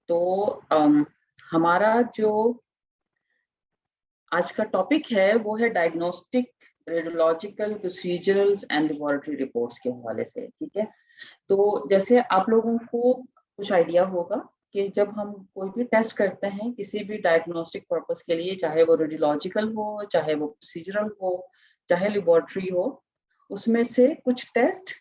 तो हमारा जो आज का टॉपिक है वो है diagnostic radiological procedurals and laboratory reports के हवाले से। ठीक है, तो जैसे आप लोगों को कुछ आइडिया होगा कि जब हम कोई भी टेस्ट करते हैं किसी भी डायग्नोस्टिक पर्पस के लिए, चाहे वो रेडियोलॉजिकल हो, चाहे वो प्रोसीजरल हो, चाहे लेबोरेटरी हो, उसमें से कुछ टेस्ट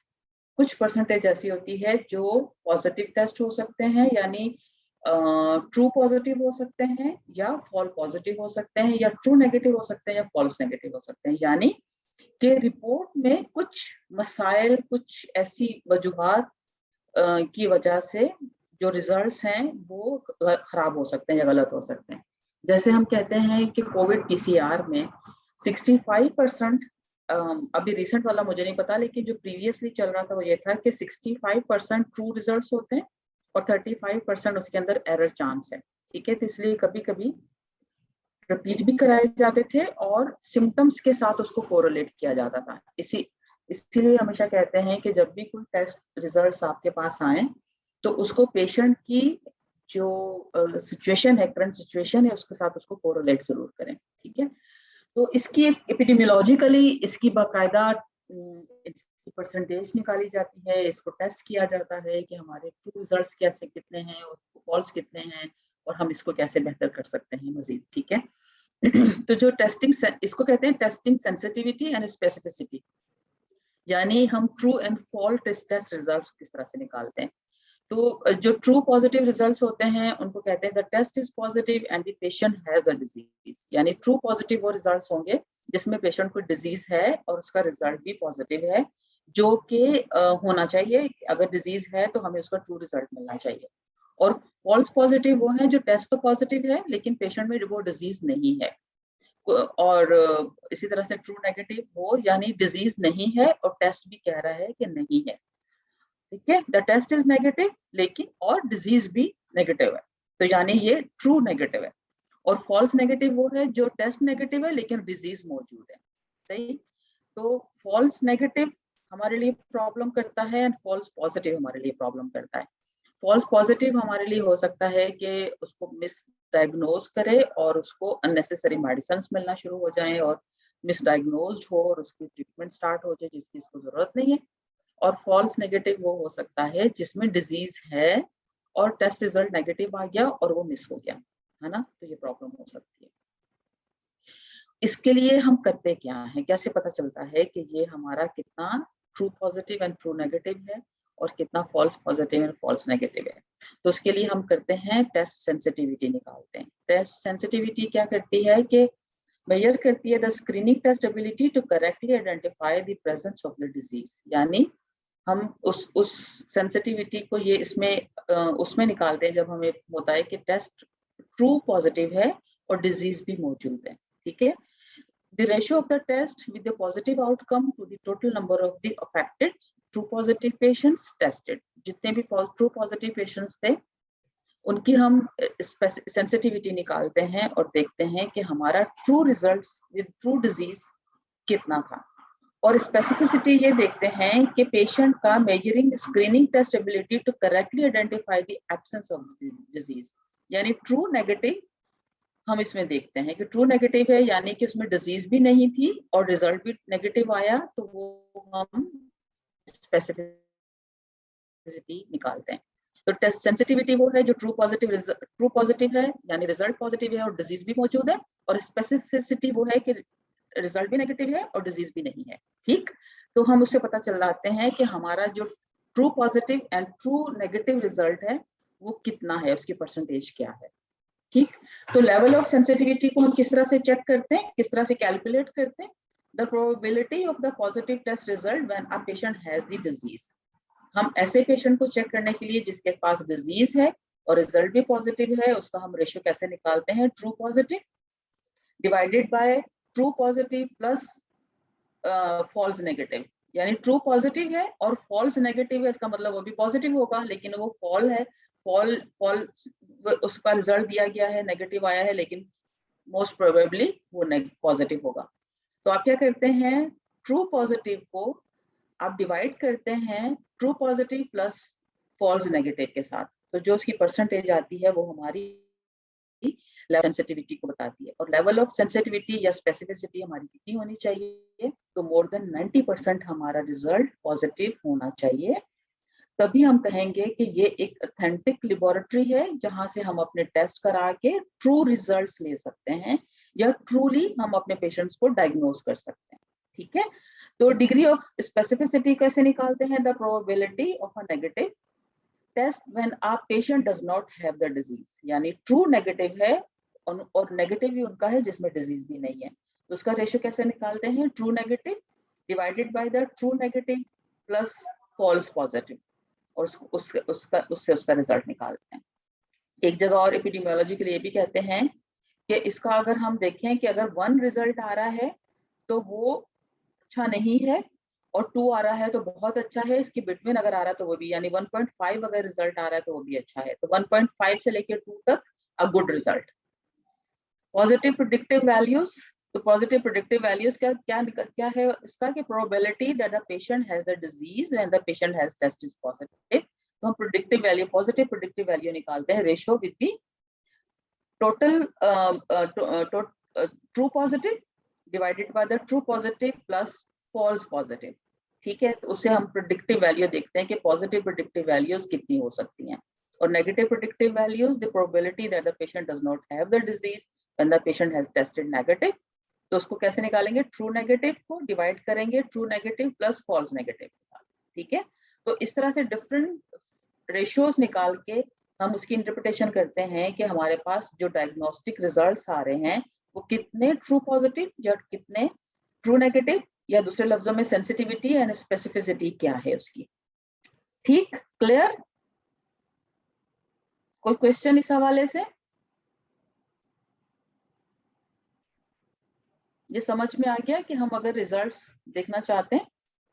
कुछ परसेंटेज ऐसी होती है जो पॉजिटिव टेस्ट हो सकते हैं, यानी ट्रू पॉजिटिव हो सकते हैं या फॉल पॉजिटिव हो सकते हैं, या ट्रू नेगेटिव हो सकते हैं या फॉल्स नेगेटिव हो सकते हैं। यानी कि रिपोर्ट में कुछ मसाइल, कुछ ऐसी वजूहात की वजह से जो रिजल्ट्स हैं वो खराब हो सकते हैं या गलत हो सकते हैं। जैसे हम कहते हैं कि कोविड पीसीआर में 65%, अभी रिसेंट वाला मुझे नहीं पता, लेकिन जो प्रीवियसली चल रहा था वो ये था कि 65% ट्रू रिजल्ट्स होते हैं और 35% उसके अंदर एरर चांस है। ठीक है, तो इसलिए कभी कभी रिपीट भी कराए जाते थे और सिम्टम्स के साथ उसको कोरिलेट किया जाता था। इसीलिए हमेशा कहते हैं कि जब भी कोई टेस्ट रिजल्ट्स आपके पास आए तो उसको पेशेंट की जो सिचुएशन है, करंट सिचुएशन है, उसके साथ उसको कोरिलेट जरूर करें। ठीक है, तो इसकी एपिडेमियोलॉजिकली इसकी बाकायदा इसकी परसेंटेज निकाली जाती है, इसको टेस्ट किया जाता है कि हमारे ट्रू रिजल्ट्स कैसे कितने हैं और फॉल्स कितने हैं और हम इसको कैसे बेहतर कर सकते हैं मजीद। ठीक है, तो जो टेस्टिंग, इसको कहते हैं टेस्टिंग सेंसिटिविटी एंड स्पेसिफिसिटी, यानी हम true and false test results किस तरह से निकालते हैं। तो जो ट्रू पॉजिटिव रिजल्ट्स होते हैं उनको कहते हैं the test is positive and the patient has the disease, यानी ट्रू पॉजिटिव वो रिजल्ट्स होंगे जिसमें पेशेंट को डिजीज है और उसका रिजल्ट भी पॉजिटिव है, जो कि होना चाहिए। अगर डिजीज है तो हमें उसका ट्रू रिजल्ट मिलना चाहिए। और फॉल्स पॉजिटिव वो है जो टेस्ट तो पॉजिटिव है लेकिन पेशेंट में वो डिजीज नहीं है। और इसी तरह से ट्रू नेगेटिव वो यानी डिजीज नहीं है और टेस्ट भी कह रहा है कि नहीं है। ठीक है, द टेस्ट इज नेगेटिव लेकिन और डिजीज भी नेगेटिव है, तो यानी ये ट्रू नेगेटिव है। और फॉल्स नेगेटिव वो है जो टेस्ट नेगेटिव है लेकिन डिजीज मौजूद है। सही, तो फॉल्स नेगेटिव हमारे लिए प्रॉब्लम करता है एंड फॉल्स पॉजिटिव हमारे लिए प्रॉब्लम करता है। फॉल्स पॉजिटिव हमारे लिए हो सकता है कि उसको मिस डायग्नोज करे और उसको अननेसेसरी मेडिसिन मिलना शुरू हो जाए और मिस डायग्नोज हो और उसकी ट्रीटमेंट स्टार्ट हो जाए जिसकी उसको जरूरत नहीं है। और फॉल्स नेगेटिव वो हो सकता है जिसमें डिजीज है और टेस्ट रिजल्ट नेगेटिव आ गया और वो मिस हो गया, है ना, तो ये प्रॉब्लम हो सकती है। इसके लिए हम करते क्या है, कैसे पता चलता है कि ये हमारा कितना true positive and true negative है और कितना false positive and false negative है। तो उसके लिए हम करते हैं टेस्ट सेंसिटिविटी निकालते हैं। टेस्ट सेंसिटिविटी क्या करती है कि मेजर करती है the screening test ability to correctly identify the presence of the disease, यानी हम उस सेंसिटिविटी को ये इसमें उसमें निकालते हैं जब हमें होता है कि टेस्ट ट्रू पॉजिटिव है और डिजीज भी मौजूद है। ठीक है, the ratio of the test with the positive outcome to the total number of the affected true positive patients tested, जितने भी true positive patients थे उनकी हम सेंसिटिविटी निकालते हैं और देखते हैं कि हमारा true results with true disease कितना था। और स्पेसिफिसिटी ये देखते हैं कि पेशेंट का measuring screening test ability to correctly identify the absence of disease, यानी ट्रू नेगेटिव हम इसमें देखते हैं कि ट्रू नेगेटिव है यानी कि उसमें डिजीज भी नहीं थी और रिजल्ट भी नेगेटिव आया, तो वो हम स्पेसिफिसिटी निकालते हैं। तो टेस्ट सेंसिटिविटी वो है जो ट्रू पॉजिटिव है यानी रिजल्ट पॉजिटिव है और डिजीज भी मौजूद है, और स्पेसिफिसिटी वो है कि रिजल्ट भी नेगेटिव है और डिजीज भी नहीं है। ठीक, तो हम उससे पता चल जाते हैं कि हमारा जो true positive and true negative result है वो कितना है, उसकी परसेंटेज क्या है। ठीक, तो लेवल ऑफ सेंसिटिविटी को हम किस तरह से चेक करते हैं, किस तरह से कैलकुलेट करते हैं। The probability of the positive test result when a patient has the disease, हम ऐसे पेशेंट को चेक करने के लिए जिसके पास डिजीज है और रिजल्ट भी पॉजिटिव है, उसका हम रेशियो कैसे निकालते हैं, true positive divided by true positive plus false negative, यानी ट्रू पॉजिटिव है और फॉल्स नेगेटिव है, इसका मतलब वो भी पॉजिटिव होगा लेकिन वो फॉल है, फॉल उसका रिजल्ट दिया गया है नेगेटिव आया है लेकिन मोस्ट प्रोबेबली वो पॉजिटिव होगा। तो आप क्या करते हैं, ट्रू पॉजिटिव को आप डिवाइड करते हैं true positive plus false negative के साथ, तो जो उसकी परसेंटेज आती है वो हमारी सेंसिटिविटी को बताती है। और लेवल ऑफ सेंसिटिविटी या स्पेसिफिसिटी हमारी कितनी होनी चाहिए, तो मोर देन 90% हमारा रिजल्ट पॉजिटिव होना चाहिए। तभी हम कहेंगे कि ये एक ऑथेंटिक लेबोरेटरी है जहां से हम अपने टेस्ट करा के ट्रू रिजल्ट्स ले सकते हैं या ट्रूली हम अपने पेशेंट्स को डायग्नोज कर सकते हैं। ठीक है, तो डिग्री ऑफ स्पेसिफिसिटी कैसे निकालते हैं? The probability of a negative test when a patient does not have the disease, यानी ट्रू नेगेटिव है और नेगेटिव भी उनका है जिसमें डिजीज भी नहीं है। तो उसका रेशियो कैसे निकालते हैं? True negative divided by the true negative plus false positive, और उससे उसका रिजल्ट निकालते हैं। एक जगह और एपिडेमियोलॉजी के लिए भी कहते हैं कि इसका अगर हम देखें कि अगर 1 रिजल्ट आ रहा है तो वो अच्छा नहीं है, और 2 आ रहा है तो बहुत अच्छा है, इसके बिटवीन अगर आ रहा है तो वो भी, यानी 1.5 अगर रिजल्ट आ रहा है तो वो भी अच्छा है। तो 1.5 से लेकर 2 तक a good result. Positive predictive values, तो पॉजिटिव प्रेडिक्टिव वैल्यूज क्या क्या क्या है इसका? कि probability that the patient has the disease when the patient has test is positive. तो हम predictive value, positive predictive value निकालते हैं ratio with the total true positive divided by the true positive plus false positive. ठीक है, तो उससे हम predictive value देखते हैं कि पॉजिटिव प्रेडिक्टिव वैल्यूज कितनी हो सकती हैं। और negative predictive values, the probability that the patient does not have the disease when the patient has tested negative. तो उसको कैसे निकालेंगे? ट्रू नेगेटिव को डिवाइड करेंगे true negative plus false negative के साथ। ठीक है, तो इस तरह से डिफरेंट रेशियोज निकाल के हम उसकी इंटरप्रिटेशन करते हैं कि हमारे पास जो डायग्नोस्टिक रिजल्ट्स आ रहे हैं वो कितने ट्रू पॉजिटिव या कितने ट्रू नेगेटिव, या दूसरे लफ्जों में सेंसिटिविटी एंड स्पेसिफिसिटी क्या है उसकी। ठीक, क्लियर? कोई क्वेश्चन इस हवाले से? ये समझ में आ गया कि हम अगर रिजल्ट्स देखना चाहते हैं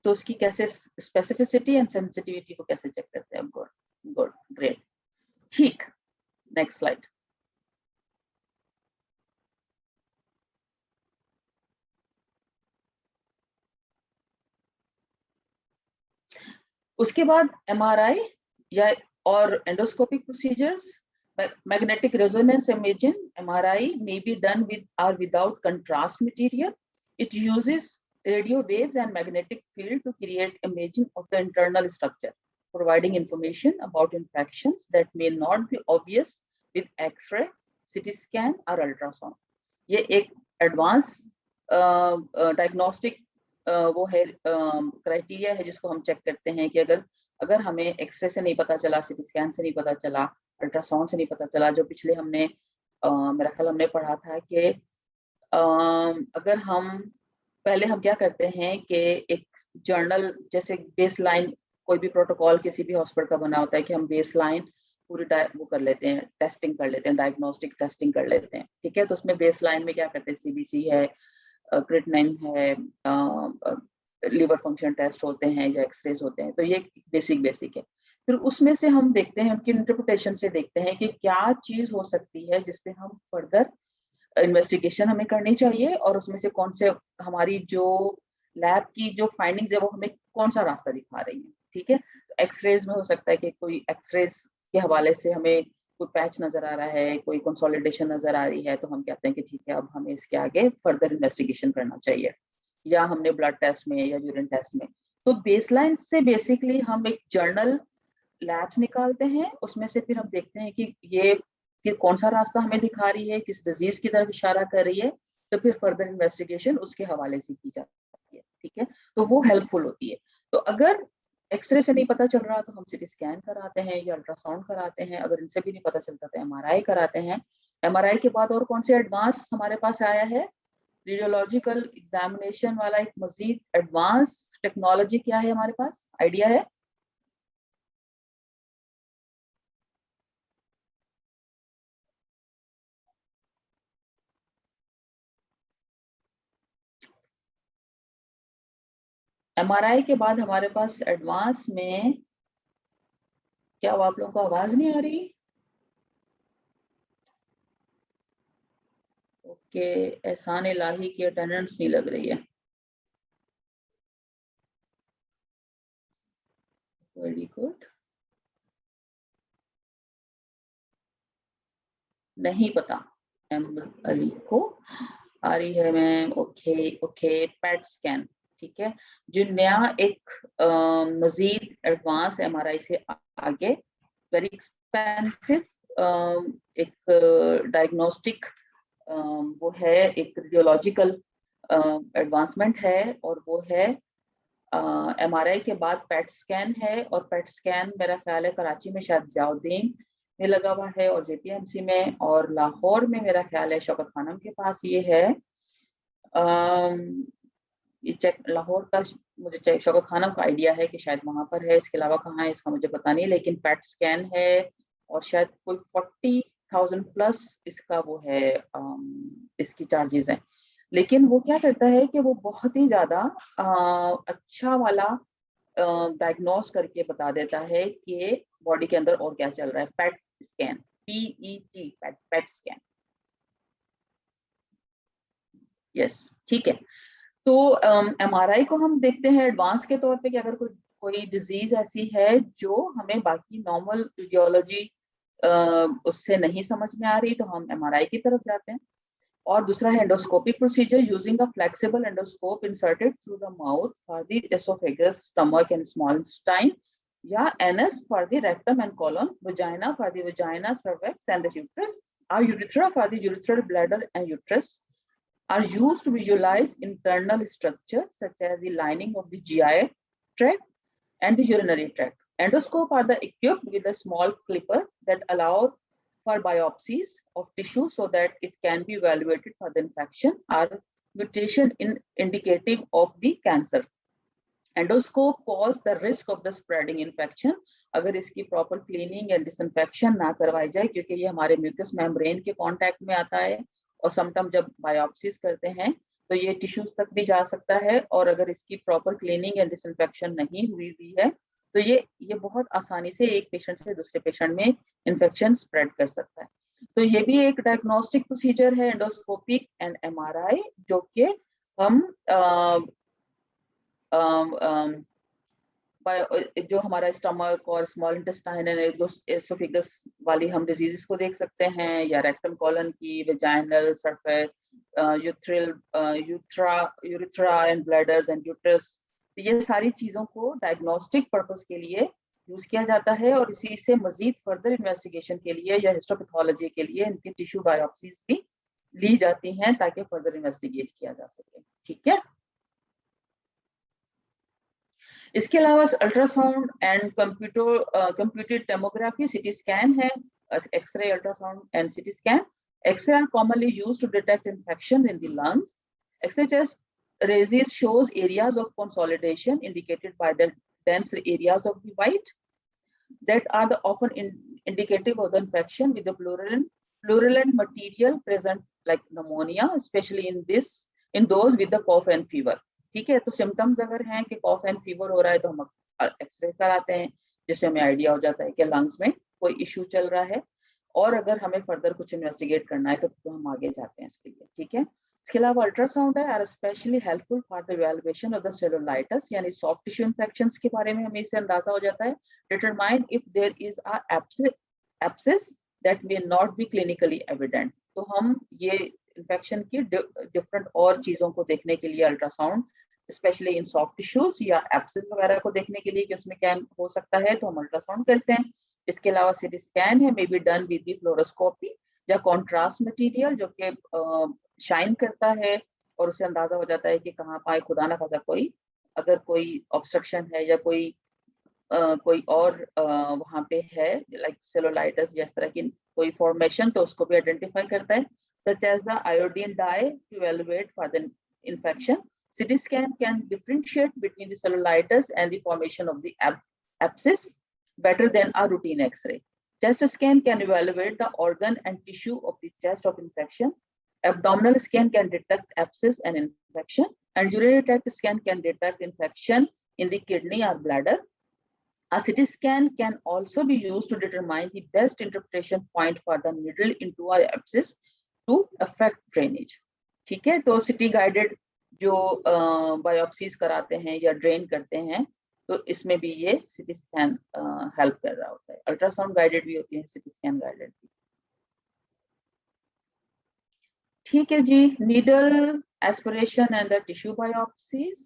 तो उसकी कैसे स्पेसिफिसिटी एंड सेंसिटिविटी को कैसे चेक करते हैं? Good good, great. ठीक, नेक्स्ट स्लाइड। उसके बाद एमआरआई या और endoscopic procedures, magnetic resonance imaging MRI may be done with or without contrast material. It uses radio waves and magnetic field to create imaging of the internal structure, providing information about infections that may not be obvious with X-ray, CT scan or ultrasound. ये एक advance diagnostic वो है criteria है जिसको हम check करते हैं कि अगर अगर हमें एक्सरे से नहीं पता चला, सीटी स्कैन से नहीं पता चला, अल्ट्रासाउंड से नहीं पता चला, जो पिछले हमने मेरा ख्याल हमने पढ़ा था कि अगर हम पहले हम क्या करते हैं कि एक जर्नल जैसे बेस लाइन, कोई भी प्रोटोकॉल किसी भी हॉस्पिटल का बना होता है कि हम बेस लाइन पूरी वो कर लेते हैं, टेस्टिंग कर लेते हैं, डायग्नोस्टिक टेस्टिंग कर लेते हैं। ठीक है, तो उसमें बेस लाइन में क्या करते हैं? सीबीसी है, क्रिएटिनिन है, लिवर फंक्शन टेस्ट होते हैं या एक्सरेज होते हैं। तो ये बेसिक है। फिर उसमें से हम देखते हैं, उनकी इंटरप्रिटेशन से देखते हैं कि क्या चीज हो सकती है जिसपे हम फर्दर इन्वेस्टिगेशन हमें करनी चाहिए, और उसमें से कौन से हमारी जो लैब की जो फाइंडिंग्स है वो हमें कौन सा रास्ता दिखा रही है। ठीक है, एक्सरेज में हो सकता है कि कोई एक्सरेज के हवाले से हमें कोई पैच नजर आ रहा है, कोई कंसोलिडेशन नजर आ रही है, तो हम कहते हैं कि ठीक है अब हमें इसके आगे फर्दर इन्वेस्टिगेशन करना चाहिए, या हमने ब्लड टेस्ट में या यूरिन टेस्ट में। तो बेसलाइन से बेसिकली हम एक जर्नल लैब्स निकालते हैं, उसमें से फिर हम देखते हैं कि ये कि कौन सा रास्ता हमें दिखा रही है, किस डिजीज की तरफ इशारा कर रही है, तो फिर फर्दर इन्वेस्टिगेशन उसके हवाले से की जाती है। ठीक है, तो वो हेल्पफुल होती है। तो अगर एक्सरे से नहीं पता चल रहा तो हम सीटी स्कैन कराते हैं या अल्ट्रासाउंड कराते हैं, अगर इनसे भी नहीं पता चलता तो एमआरआई कराते हैं। एमआरआई के बाद और कौन से एडवांस हमारे पास आया है? रेडियोलॉजिकल एग्जामिनेशन वाला एक मजीद एडवांस टेक्नोलॉजी क्या है हमारे पास, आइडिया है? एमआरआई के बाद हमारे पास एडवांस में क्या हुआ? आप लोगों को आवाज नहीं आ रही? ओके, एहसान इलाही की अटेंडेंस नहीं लग रही है। Very good. नहीं पता अहमद अली को आ रही है ma'am. Okay okay, PET scan, ठीक है, जो नया एक मजीद एडवांस एमआरआई से आगे वेरी एक्सपेंसिव एक डायग्नोस्टिक वो है, एक रेडियोलॉजिकल एडवांसमेंट है, और वो है एमआरआई के बाद पेट स्कैन है। और पेट स्कैन मेरा ख्याल है कराची में शायद जियाउद्दीन में लगा हुआ है, और जेपीएमसी में, और लाहौर में मेरा ख्याल है शौकत खानम के पास ये है। ये चेक लाहौर का, मुझे चेक शौकत खानम का आइडिया है कि शायद वहां पर है, इसके अलावा कहाँ है इसका मुझे पता नहीं, लेकिन पेट स्कैन है और शायद कोई 40,000 प्लस इसका वो है, इसकी चार्जेस हैं। लेकिन वो क्या करता है कि वो बहुत ही ज्यादा अच्छा वाला डायग्नोस करके बता देता है कि बॉडी के अंदर और क्या चल रहा है। पेट स्कैन, PET, पेट पेट स्कैन, यस, ठीक है। तो एमआरआई को हम देखते हैं एडवांस के तौर पे कि अगर कोई कोई डिजीज ऐसी है जो हमें बाकी नॉर्मल रेडियोलॉजी उससे नहीं समझ में आ रही, तो हम एमआरआई की तरफ जाते हैं। और दूसरा है endoscopic procedure using a flexible endoscope inserted through the mouth for the oesophagus, stomach and small intestine, या anus for the rectum and colon, vagina for the vagina, cervix and the uterus, और urethra for the urethral bladder and uterus, are used to visualize internal structure such as the lining of the GI tract and the urinary tract. Endoscope are the equipped with a small clipper that allow for biopsies of tissue so that it can be evaluated for the infection or mutation in indicative of the cancer. Endoscope cause the risk of the spreading infection अगर इसकी proper cleaning and disinfection ना करवाई जाए, क्योंकि ये हमारे mucus membrane के contact में आता है, और समटाइम जब बायोप्सीज करते हैं तो ये टिश्यूज तक भी जा सकता है, और अगर इसकी प्रॉपर क्लीनिंग एंड डिसइंफेक्शन नहीं हुई है तो ये बहुत आसानी से एक पेशेंट से दूसरे पेशेंट में इन्फेक्शन स्प्रेड कर सकता है। तो ये भी एक डायग्नोस्टिक प्रोसीजर है एंडोस्कोपिक एंड एमआरआई, जो कि हम जो हमारा स्टमक और स्मॉल इंटेस्टाइन एसोफेगस वाली हम डिजीजेस को देख सकते हैं, या रेक्टम कॉलन की, vaginal, surface, urethra and bladders and uterus. तो ये सारी चीजों को डायग्नोस्टिक पर्पस के लिए यूज किया जाता है, और इसी से मजीद फर्दर इन्वेस्टिगेशन के लिए या हिस्टोपैथोलॉजी के लिए इनकी टिश्यू बायोप्सीज भी ली जाती हैं ताकि फर्दर इन्वेस्टिगेट किया जा सके, ठीक है। इसके अलावा ultrasound and computed tomography, CT scan है, X-ray, ultrasound and CT scan. X-ray are commonly used to detect infection in the lungs. X-ray test raises shows areas of consolidation indicated by the dense areas of the white that are the often indicative of the infection with the purulent material present like pneumonia, especially in those with the cough and fever. ठीक है, तो symptoms अगर हैं कि cough and fever हो रहा है तो हम एक्सरे कराते हैं, जिससे हमें आइडिया हो जाता है कि लंग्स में कोई इश्यू चल रहा है, और अगर हमें फर्दर कुछ इन्वेस्टिगेट करना है तो हम आगे जाते हैं इसके लिए, ठीक है। इसके अलावा अल्ट्रासाउंड है, are specially helpful for the evaluation of the cellulitis, यानी सॉफ्ट टिश्यू इंफेक्शंस के बारे में हमें इससे अंदाजा हो जाता है। Determine if there is a abscess that may not be clinically evident, तो हम ये इन्फेक्शन की डिफरेंट और चीजों को देखने के लिए ultrasound, specially in soft tissues या एब्सेस वगैरह को देखने के लिए कि उसमें क्या हो सकता है, तो हम अल्ट्रासाउंड करते हैं। इसके अलावा सिटी स्कैन है, may be done with the fluoroscopy या कॉन्ट्रास्ट मटेरियल, जो कि शाइन करता है और उससे अंदाजा हो जाता है कि कहाँ पाए खुदा ना खासा कोई अगर कोई ऑब्स्ट्रक्शन है या कोई और वहाँ पे है लाइक सेलुलाइटिस या इस तरह की कोई फॉर्मेशन, तो उसको भी आइडेंटिफाई करता है। such as the iodine dye to evaluate for the infection. CT scan can differentiate between the cellulitis and the formation of the abscess better than a routine X-ray. Chest scan can evaluate the organ and tissue of the chest of infection. Abdominal scan can detect abscess and infection, and urinary tract scan can detect infection in the kidney or bladder. A CT scan can also be used to determine the best interpretation point for the needle into a abscess to affect drainage. ठीक है, तो city guided जो biopsies कराते हैं या drain करते हैं, तो इसमें भी ये सिटी स्कैन हेल्प कर रहा होता है। अल्ट्रासाउंड गाइडेड भी होती है, सिटी स्कैन गाइडेड भी। ठीक है जी, needle aspiration and the tissue biopsies.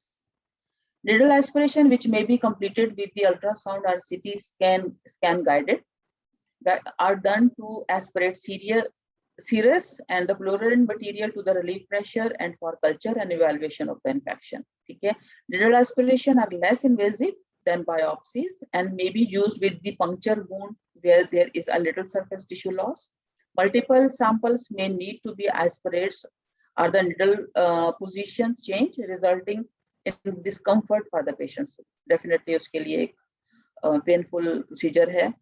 Needle aspiration, which may be completed with the ultrasound or CT scan guided, that are done to aspirate serous and the pleural material to the relief pressure and for culture and evaluation of the infection. ठीक है, needle aspiration are less invasive than biopsies and may be used with the puncture wound where there is a little surface tissue loss. Multiple samples may need to be aspirated or the needle position change resulting in discomfort for the patients. Definitely उसके लिए एक painful procedure है.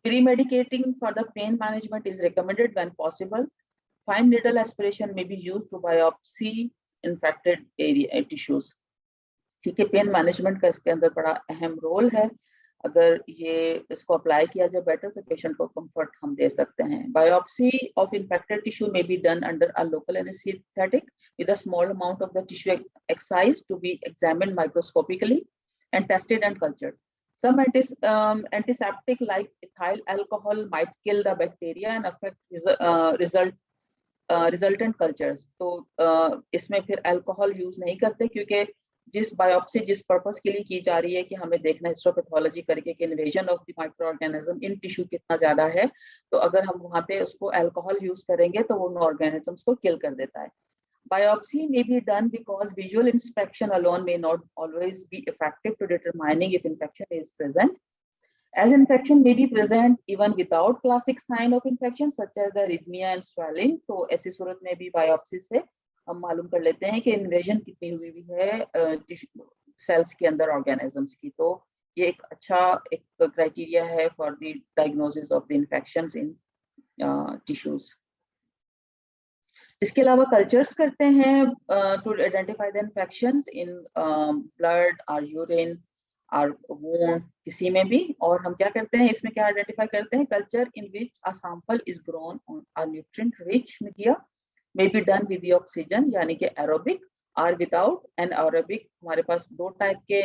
Pre-medicating for the pain management is recommended when possible. Fine needle aspiration may be used to biopsy infected area tissues. ठीक है, pain management का इसके अंदर बड़ा अहम रोल है. अगर ये इसको अप्लाई किया जाए बेटर तो पेशेंट को कंफर्ट हम दे सकते हैं. Biopsy of infected tissue may be done under a local anesthetic with a small amount of the tissue excised to be examined microscopically and tested and cultured. Some antiseptic like ethyl alcohol might kill the bacteria and affect resultant cultures. तो इसमें फिर alcohol use नहीं करते क्योंकि जिस biopsy जिस purpose के लिए की जा रही है कि हमें देखना हिस्टोपैथोलॉजी करके कि invasion of the micro organism in tissue कितना ज्यादा है, तो अगर हम वहाँ पे उसको अल्कोहल यूज करेंगे तो वो ऑर्गेनिजम्स को किल कर देता है. Biopsy may be done because visual inspection alone may not always be effective to determining if infection is present. As infection may be present even without classic sign of infection such as the arrhythmia and swelling, तो ऐसी सूरत में भी biopsy से हम मालूम कर लेते हैं कि इन्वेजन कितनी हुई भी है सेल्स के अंदर ऑर्गेनिजम्स की. तो ये एक अच्छा एक क्राइटेरिया है for the diagnosis of the infections in tissues. इसके अलावा कल्चर्स करते हैं to identify the infections in blood और यूरिन और वूंड किसी में भी. और हम क्या करते हैं इसमें क्या आइडेंटिफाई करते हैं, culture in which a sample is grown on a nutrient rich media may be done with the oxygen यानी कि एरोबिक और विदाउट. एंड एरोबिक हमारे पास दो टाइप के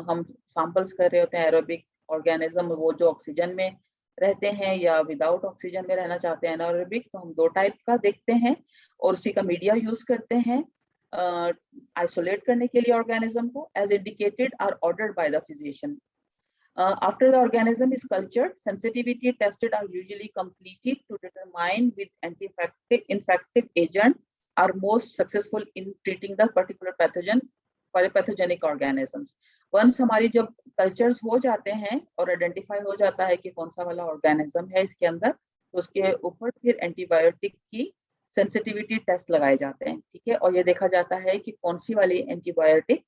हम सैंपल्स कर रहे होते हैं. एरोबिक ऑर्गेनिज्म वो जो ऑक्सीजन में रहते हैं या विदाउट ऑक्सीजन में रहना चाहते हैं. एनारोबिक तो हम दो टाइप का देखते हैं और उसी का मीडिया यूज करते हैं आइसोलेट करने के लिए ऑर्गेनिज्म को एज इंडिकेटेड और ordered by the physician. After the organism is cultured, sensitivity tests are usually completed to determine which infective agent are most successful in treating the particular pathogenic organisms. Once हमारी जब cultures हो जाते हैं और identify हो जाता है कि कौन सा वाला organism है इसके अंदर, तो उसके ऊपर फिर एंटीबायोटिक की सेंसिटिविटी टेस्ट लगाए जाते हैं. ठीक है, और ये देखा जाता है कि कौन सी वाली एंटीबायोटिक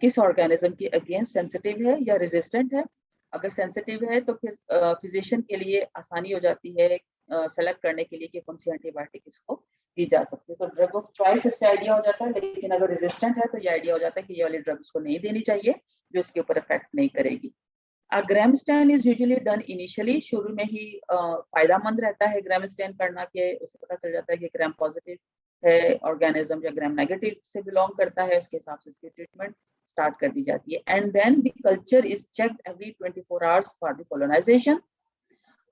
किस ऑर्गेनिज्म के अगेंस्ट सेंसिटिव है या रेजिस्टेंट है. अगर सेंसिटिव है तो फिर फिजिशियन के लिए आसानी हो जाती है सेलेक्ट करने के लिए कि कौन सी एंटीबायोटिक इसको दी जा सकती है. तो ड्रग ऑफ चॉइस इससे आइडिया हो जाता है. लेकिन अगर रेजिस्टेंट है तो ये आइडिया हो जाता है कि ये वाली ड्रग उसको नहीं देनी चाहिए जो इसके ऊपर इफेक्ट नहीं करेगी. Gram stain is usually done initially. शुरू में ही फायदेमंद रहता है ग्राम स्टैन करना के उससे पता चल जाता है कि ग्राम पॉजिटिव है ऑर्गेनिज्म या ग्राम नेगेटिव से बिलोंग करता है. उसके हिसाब से इसकी ट्रीटमेंट स्टार्ट कर दी जाती है. And then the culture is checked every 24 hours for the colonisation.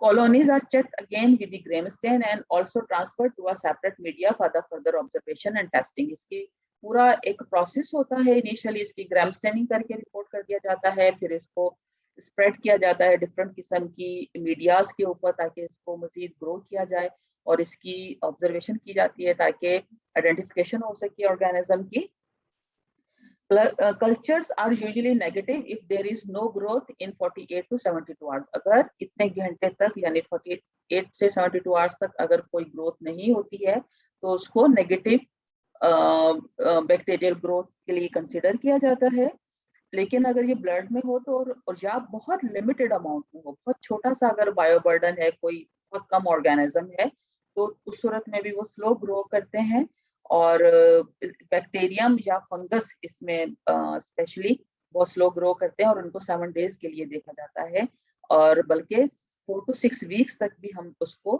Colonies are checked again with the gram stain and also transferred to a separate media for the further observation and testing. इसकी पूरा एक process होता है. Initially इसकी gram staining करके report कर दिया जाता है, फिर इसको स्प्रेड किया जाता है डिफरेंट किस्म की मीडियाज के ऊपर ताकि इसको मजीद ग्रो किया जाए और इसकी ऑब्जर्वेशन की जाती है ताकि आइडेंटिफिकेशन हो सके ऑर्गेनिज्म की. Cultures are usually negative if there is no growth in 48 to 72 hours. अगर इतने घंटे तक यानी 48 से 72 hours तक अगर कोई ग्रोथ नहीं होती है तो उसको नेगेटिव बैक्टीरियल ग्रोथ के लिए कंसिडर किया जाता है. लेकिन अगर ये ब्लड में हो तो और या बहुत लिमिटेड अमाउंट में हो, बहुत छोटा सा अगर बायोबर्डन है, कोई बहुत कम ऑर्गेनिज्म है, तो उस सूरत में भी वो स्लो ग्रो करते हैं और बैक्टीरियम या फंगस इसमें स्पेशली बहुत स्लो ग्रो करते हैं और उनको 7 days के लिए देखा जाता है और बल्कि 4 to 6 weeks तक भी हम उसको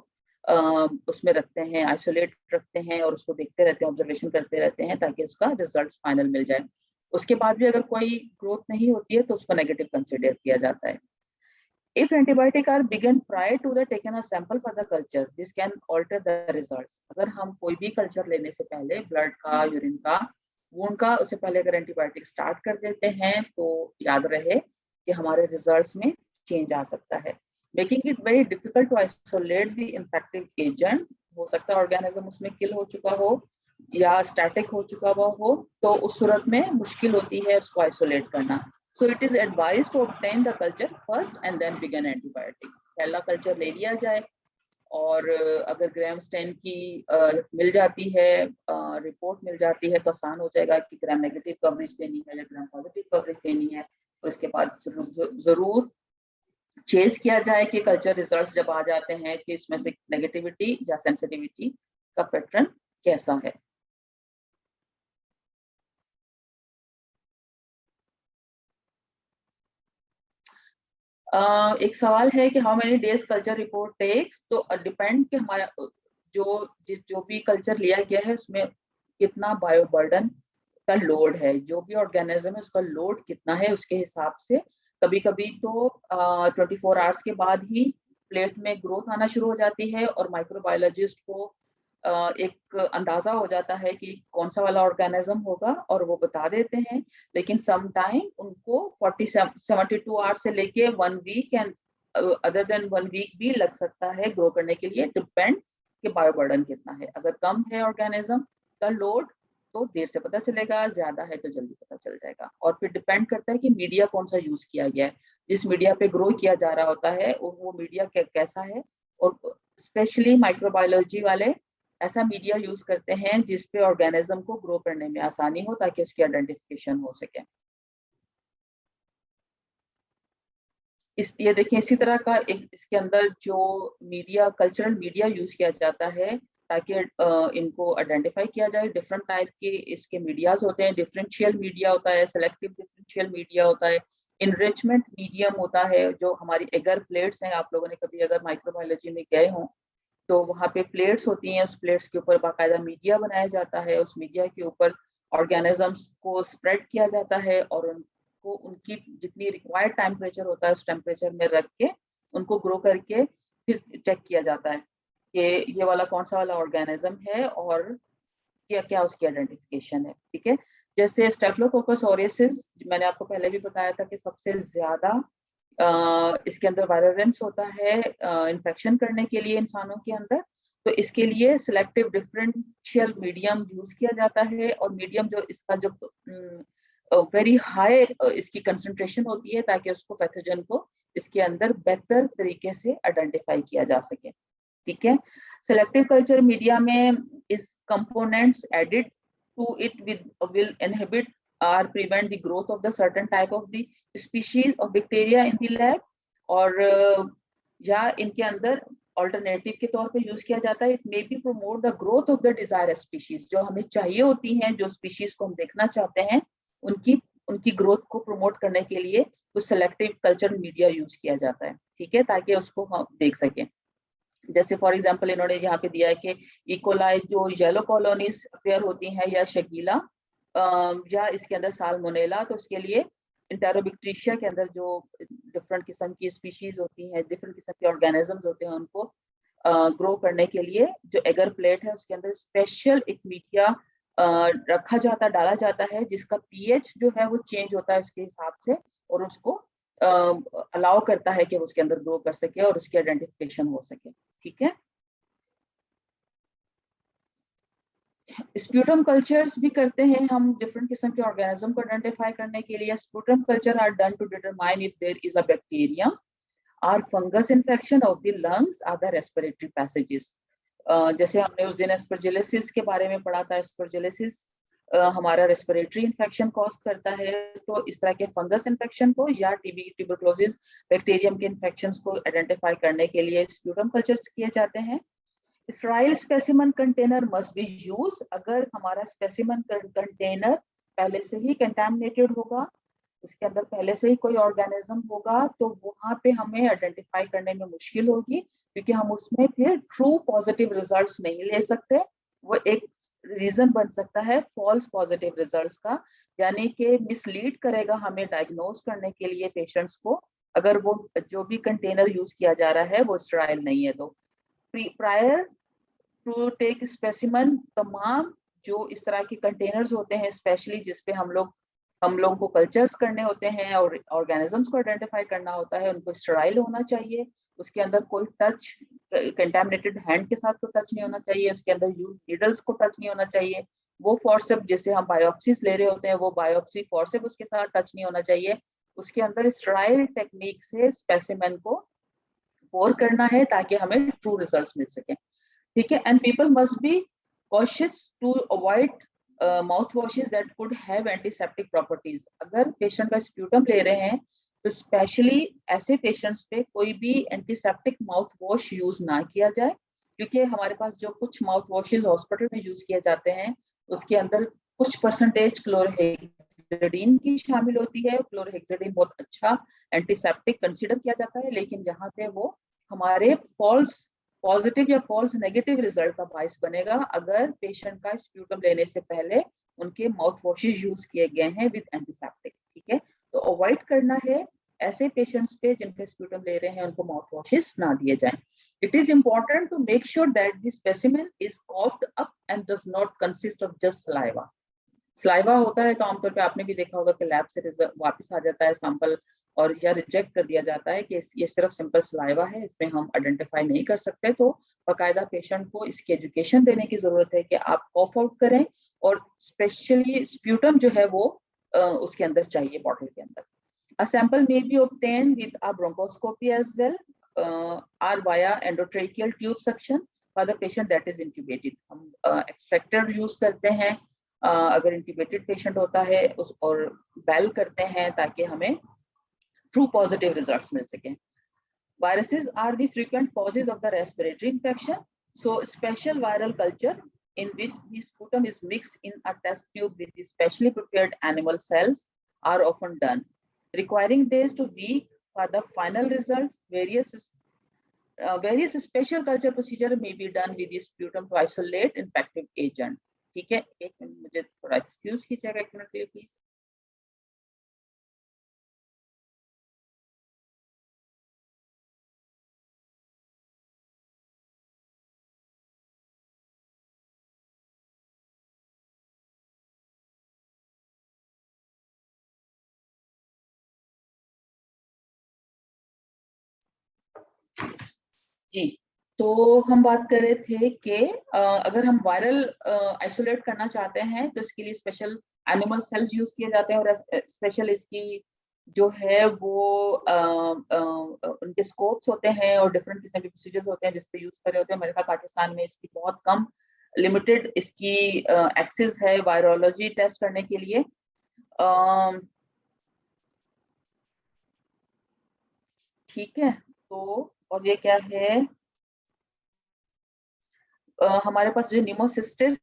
उसमें रखते हैं, आइसोलेट रखते हैं और उसको देखते रहते हैं, ऑब्जर्वेशन करते रहते हैं ताकि उसका रिजल्ट फाइनल मिल जाए. उसके बाद भी अगर कोई ग्रोथ नहीं होती है तो उसको नेगेटिव कंसिडर किया जाता है. If antibiotic are begun prior to the taken a sample for the culture, this can alter the results. अगर हम कोई भी कल्चर लेने से पहले ब्लड का, यूरिन का, वूंड का, उससे पहले अगर एंटीबायोटिक स्टार्ट कर देते हैं तो याद रहे कि हमारे रिजल्ट्स में चेंज आ सकता है. Making it very difficult to isolate the infective agent. हो सकता है ऑर्गेनिज्म उसमें किल हो चुका हो या स्टैटिक हो चुका हुआ हो, तो उस सूरत में मुश्किल होती है उसको आइसोलेट करना. So it is advised to obtain the culture first and then begin antibiotics. पहला कल्चर ले लिया जाए और अगर ग्राम स्टेन की मिल जाती है, रिपोर्ट मिल जाती है, तो आसान हो जाएगा कि ग्राम नेगेटिव कवरेज देनी है या ग्राम पॉजिटिव कवरेज देनी है. तो इसके बाद जरूर चेस किया जाए कि कल्चर रिजल्ट्स जब आ जाते हैं कि इसमें से नेगेटिविटी या सेंसिटिविटी का पैटर्न कैसा है. एक सवाल है कि how many days culture report takes. तो डिपेंड कि हमारा जो भी कल्चर लिया गया है उसमें कितना बायोबर्डन का लोड है, जो भी ऑर्गेनिज्म है उसका लोड कितना है उसके हिसाब से. कभी कभी तो 24 आवर्स के बाद ही प्लेट में ग्रोथ आना शुरू हो जाती है और माइक्रोबायोलॉजिस्ट को एक अंदाजा हो जाता है कि कौन सा वाला ऑर्गेनिज्म होगा और वो बता देते हैं. लेकिन सम टाइम उनको 72 आवर्स से लेके 1 week and other than 1 week भी लग सकता है ग्रो करने के लिए. डिपेंड कि बायोबर्डन कितना है. अगर कम है ऑर्गेनिज्म का लोड तो देर से पता चलेगा, ज्यादा है तो जल्दी पता चल जाएगा. और फिर डिपेंड करता है कि मीडिया कौन सा यूज किया गया है, जिस मीडिया पे ग्रो किया जा रहा होता है वो मीडिया कैसा है. और स्पेशली माइक्रोबायोलॉजी वाले ऐसा मीडिया यूज करते हैं जिसपे ऑर्गेनिज्म को ग्रो करने में आसानी हो ताकि उसकी आइडेंटिफिकेशन हो सके. ये देखिए इसी तरह का एक इसके अंदर जो मीडिया, कल्चरल मीडिया यूज किया जाता है ताकि इनको आइडेंटिफाई किया जाए. डिफरेंट टाइप के इसके मीडियाज होते हैं. डिफरेंशियल मीडिया होता है, सेलेक्टिव डिफरेंशियल मीडिया होता है, इनरिचमेंट मीडियम होता है. जो हमारी एगर प्लेट्स हैं, आप लोगों ने कभी अगर माइक्रोबायोलॉजी में गए हों तो वहाँ पे प्लेट्स होती हैं. उस प्लेट्स के ऊपर बाकायदा मीडिया बनाया जाता है. उस मीडिया के ऊपर ऑर्गेनिजम्स को स्प्रेड किया जाता है और उनको उनकी जितनी रिक्वायर्ड टेम्परेचर होता है उस टेम्परेचर में रख के उनको ग्रो करके फिर चेक किया जाता है कि ये वाला कौन सा वाला ऑर्गेनिज्म है और क्या क्या उसकी आइडेंटिफिकेशन है. ठीक है. जैसे स्टेफिलोकोकस ऑरियसिस मैंने आपको पहले भी बताया था कि सबसे ज्यादा इसके अंदर वायलेंस होता है इन्फेक्शन करने के लिए इंसानों के अंदर. तो इसके लिए सिलेक्टिव डिफरेंशियल मीडियम यूज किया जाता है और मीडियम जो इसका जो वेरी हाई इसकी कंसंट्रेशन होती है ताकि उसको पैथोजन को इसके अंदर बेहतर तरीके से आइडेंटिफाई किया जा सके. ठीक है. सेलेक्टिव कल्चर मीडिया में इस components added to it will inhibit or prevent the growth of the certain type of the species of bacteria in the lab. और या इनके अंदर अल्टरनेटिव के तौर पे यूज किया जाता है. It may be promote the growth of the desire species. जो हमें चाहिए होती हैं, जो स्पीशीज को हम देखना चाहते हैं, उनकी ग्रोथ को प्रमोट करने के लिए कुछ सेलेक्टिव कल्चर मीडिया यूज किया जाता है. ठीक है, ताकि उसको हम देख सकें. जैसे फॉर एग्जांपल इन्होंने यहाँ पे दिया है कि इकोलाई जो येलो कॉलोनीज अपेयर होती हैं या शगीला या इसके अंदर साल्मोनेला, तो उसके लिए इंटेरोबैक्टीरिया के अंदर जो डिफरेंट किस्म की स्पीशीज होती हैं, डिफरेंट किस्म के ऑर्गेनिजम्स होते हैं, उनको ग्रो करने के लिए जो एगर प्लेट है उसके अंदर स्पेशल एक मीडिया रखा जाता, डाला जाता है जिसका पीएच जो है वो चेंज होता है उसके हिसाब से और उसको अलाउ करता है कि वो उसके अंदर ग्रो कर सके और उसकी आइडेंटिफिकेशन हो सके. ठीक है. स्प्यूटम कल्चर्स भी करते हैं हम डिफरेंट किस्म के ऑर्गेनिज्म को आइडेंटिफाई करने के लिए. Sputum culture are done to determine if there is a bacterium और fungus infection of the lungs और द रेस्पिरेटरी पैसेजेस. जैसे हमने उस दिन एस्परजिलोसिस के बारे में पढ़ा था. एस्परजिलोसिस हमारा रेस्पिरेटरी इन्फेक्शन कॉज करता है. तो इस तरह के फंगस इन्फेक्शन को या टीबी, ट्यूबरकुलोसिस, बैक्टीरियम के इन्फेक्शंस को आइडेंटिफाई करने के लिए स्प्यूटम कल्चर्स किए जाते हैं. Sterile specimen container must be use. अगर हमारा स्पेसिमन कंटेनर पहले से ही कंटामिनेटेड होगा, उसके अंदर पहले से ही कोई ऑर्गेनिज्म होगा, तो वहां पे हमें आइडेंटिफाई करने में मुश्किल होगी क्योंकि हम उसमें फिर ट्रू पॉजिटिव रिजल्ट्स नहीं ले सकते. वो एक रीजन बन सकता है फॉल्स पॉजिटिव रिजल्ट्स का, यानी कि मिसलीड करेगा हमें डायग्नोज करने के लिए पेशेंट्स को अगर वो जो भी कंटेनर यूज किया जा रहा है वो स्टराइल नहीं है। तो प्रायर टू टेक स्पेसिमन, तमाम जो इस तरह के कंटेनर्स होते हैं स्पेशली जिसपे हम लोग को कल्चर्स करने होते हैं और ऑर्गेनिजम्स को आइडेंटिफाई करना होता है, उनको स्टराइल होना चाहिए। उसके अंदर कोई टच, कंटेमिनेटेड हैंड के साथ तो टच नहीं होना चाहिए, उसके अंदर यूज नीडल्स को टच नहीं होना चाहिए। वो फॉर्सेप जिससे हम बायोप्सीज ले रहे होते हैं वो बायोप्सी फॉर्सेप उसके साथ टच नहीं होना चाहिए। उसके अंदर स्टराइल टेक्निक से स्पेसिमेन को पोर करना है ताकि हमें ट्रू रिजल्ट्स मिल सके। ठीक है, and people must be cautious to avoid mouth washes that could have antiseptic properties. अगर पेशेंट का स्प्यूटम ले रहे हैं तो स्पेशली ऐसे पेशेंट्स पे कोई भी एंटीसेप्टिक माउथ वॉश यूज ना किया जाए, क्योंकि हमारे पास जो कुछ माउथ वॉशेस हॉस्पिटल में यूज किए जाते हैं उसके अंदर कुछ परसेंटेज क्लोरहेक्सिडिन की शामिल होती है। क्लोरहेक्सिडिन बहुत अच्छा एंटीसेप्टिक कंसीडर किया जाता है, लेकिन जहाँ पे वो हमारे फॉल्स पॉजिटिव या फॉल्स नेगेटिव रिजल्ट का बाइस बनेगा अगर पेशेंट का स्प्यूटम लेने से पहले उनके माउथ वॉशेज यूज किए गए हैं विद एंटीसेप्टिक। ठीक है, तो अवॉइड करना है ऐसे पेशेंट्स पे जिनके स्प्यूटम ले रहे हैं उनको माउथ वॉशेज ना दिए जाएं। It is important to make sure that the specimen is coughed up and does not consist of just saliva. Saliva होता है तो आमतौर पे आपने भी देखा होगा कि लैब से वापस आ जाता है सैंपल और या रिजेक्ट कर दिया जाता है कि ये सिर्फ सिंपल सलाइवा है, इसमें हम आइडेंटिफाई नहीं कर सकते। तो बाकायदा पेशेंट को इसकी एजुकेशन देने की जरूरत है कि आप कॉफ आउट करें और स्पेशली स्प्यूटम जो है वो उसके अंदर चाहिए बॉटल के अंदर। A sample may be obtained with a bronchoscopy as well, or via endotracheal tube suction for the patient that is intubated. हम extractor use करते हैं अगर इंट्यूबेटेड पेशेंट होता है और बेल करते हैं ताकि हमें ट्रू पॉजिटिव रिजल्ट्स मिल सके। Viruses are the frequent causes of the respiratory infection. So special viral culture in which the sputum is mixed in a test tube with the specially prepared animal cells are often done, requiring days to week for the final results. Various special culture procedure may be done with the sputum to isolate infective agent. ठीक है, एक minute मुझे थोड़ा excuse कीजिएगा एक minute के लिए please. जी, तो हम बात कर रहे थे कि अगर हम वायरल आइसोलेट करना चाहते हैं तो इसके लिए स्पेशल एनिमल सेल्स यूज किए जाते हैं और स्पेशल इसकी जो है वो उनके स्कोप्स होते हैं और डिफरेंट किस्म के प्रोसीजर्स होते हैं जिसपे यूज कर रहे होते हैं। मेरे ख्याल पाकिस्तान में इसकी बहुत कम लिमिटेड इसकी एक्सेस है वायरोलॉजी टेस्ट करने के लिए। ठीक है, तो और ये क्या है, हमारे पास जो निमोसिस्टिस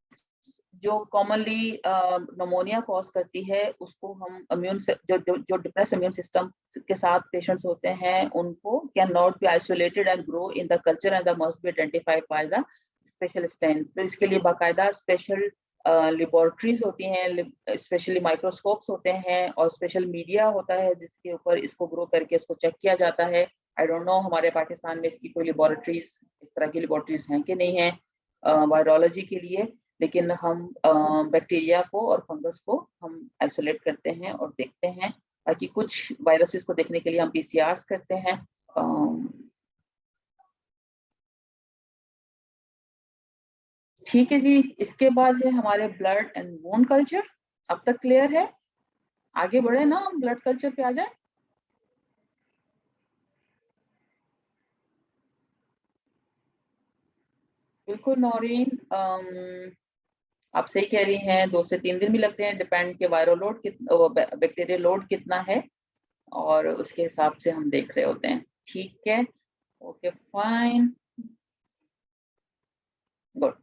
जो कॉमनली नमोनिया कॉज करती है उसको हम इम्यून जो डिप्रेस इम्यून सिस्टम के साथ पेशेंट्स होते हैं उनको can not be isolated and grow in the culture and the must be identified by the special strain. तो इसके लिए बाकायदा स्पेशल लेबोरेटरीज होती हैं, स्पेशली माइक्रोस्कोप्स होते हैं और स्पेशल मीडिया होता है जिसके ऊपर इसको ग्रो करके इसको चेक किया जाता है। आई डोंट नो हमारे पाकिस्तान में इसकी कोई लेबोरेटरीज, इस तरह की लेबोरेटरीज हैं कि नहीं है वायरोलॉजी के लिए, लेकिन हम बैक्टीरिया को और फंगस को हम आइसोलेट करते हैं और देखते हैं। बाकी कुछ वायरसेस को देखने के लिए हम पीसीआर्स करते हैं। ठीक है जी, इसके बाद है हमारे ब्लड एंड वोन कल्चर। अब तक क्लियर है? आगे बढ़े ना, हम ब्लड कल्चर पे आ जाए। बिल्कुल नौरीन, आप सही कह रही हैं, 2 से 3 दिन भी लगते हैं, डिपेंड के वायरल लोड कितना, बैक्टीरियल लोड कितना है और उसके हिसाब से हम देख रहे होते हैं। ठीक है, ओके फाइन, गुड।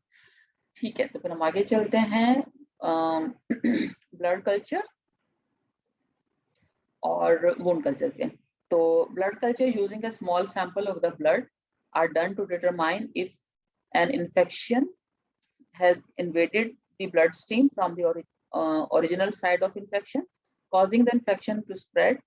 ठीक है, तो फिर हम आगे चलते हैं ब्लड कल्चर और वुंड कल्चर पे। तो blood culture using a small sample of the blood are done to determine if an infection has invaded the bloodstream from the original site of infection, causing the infection to spread.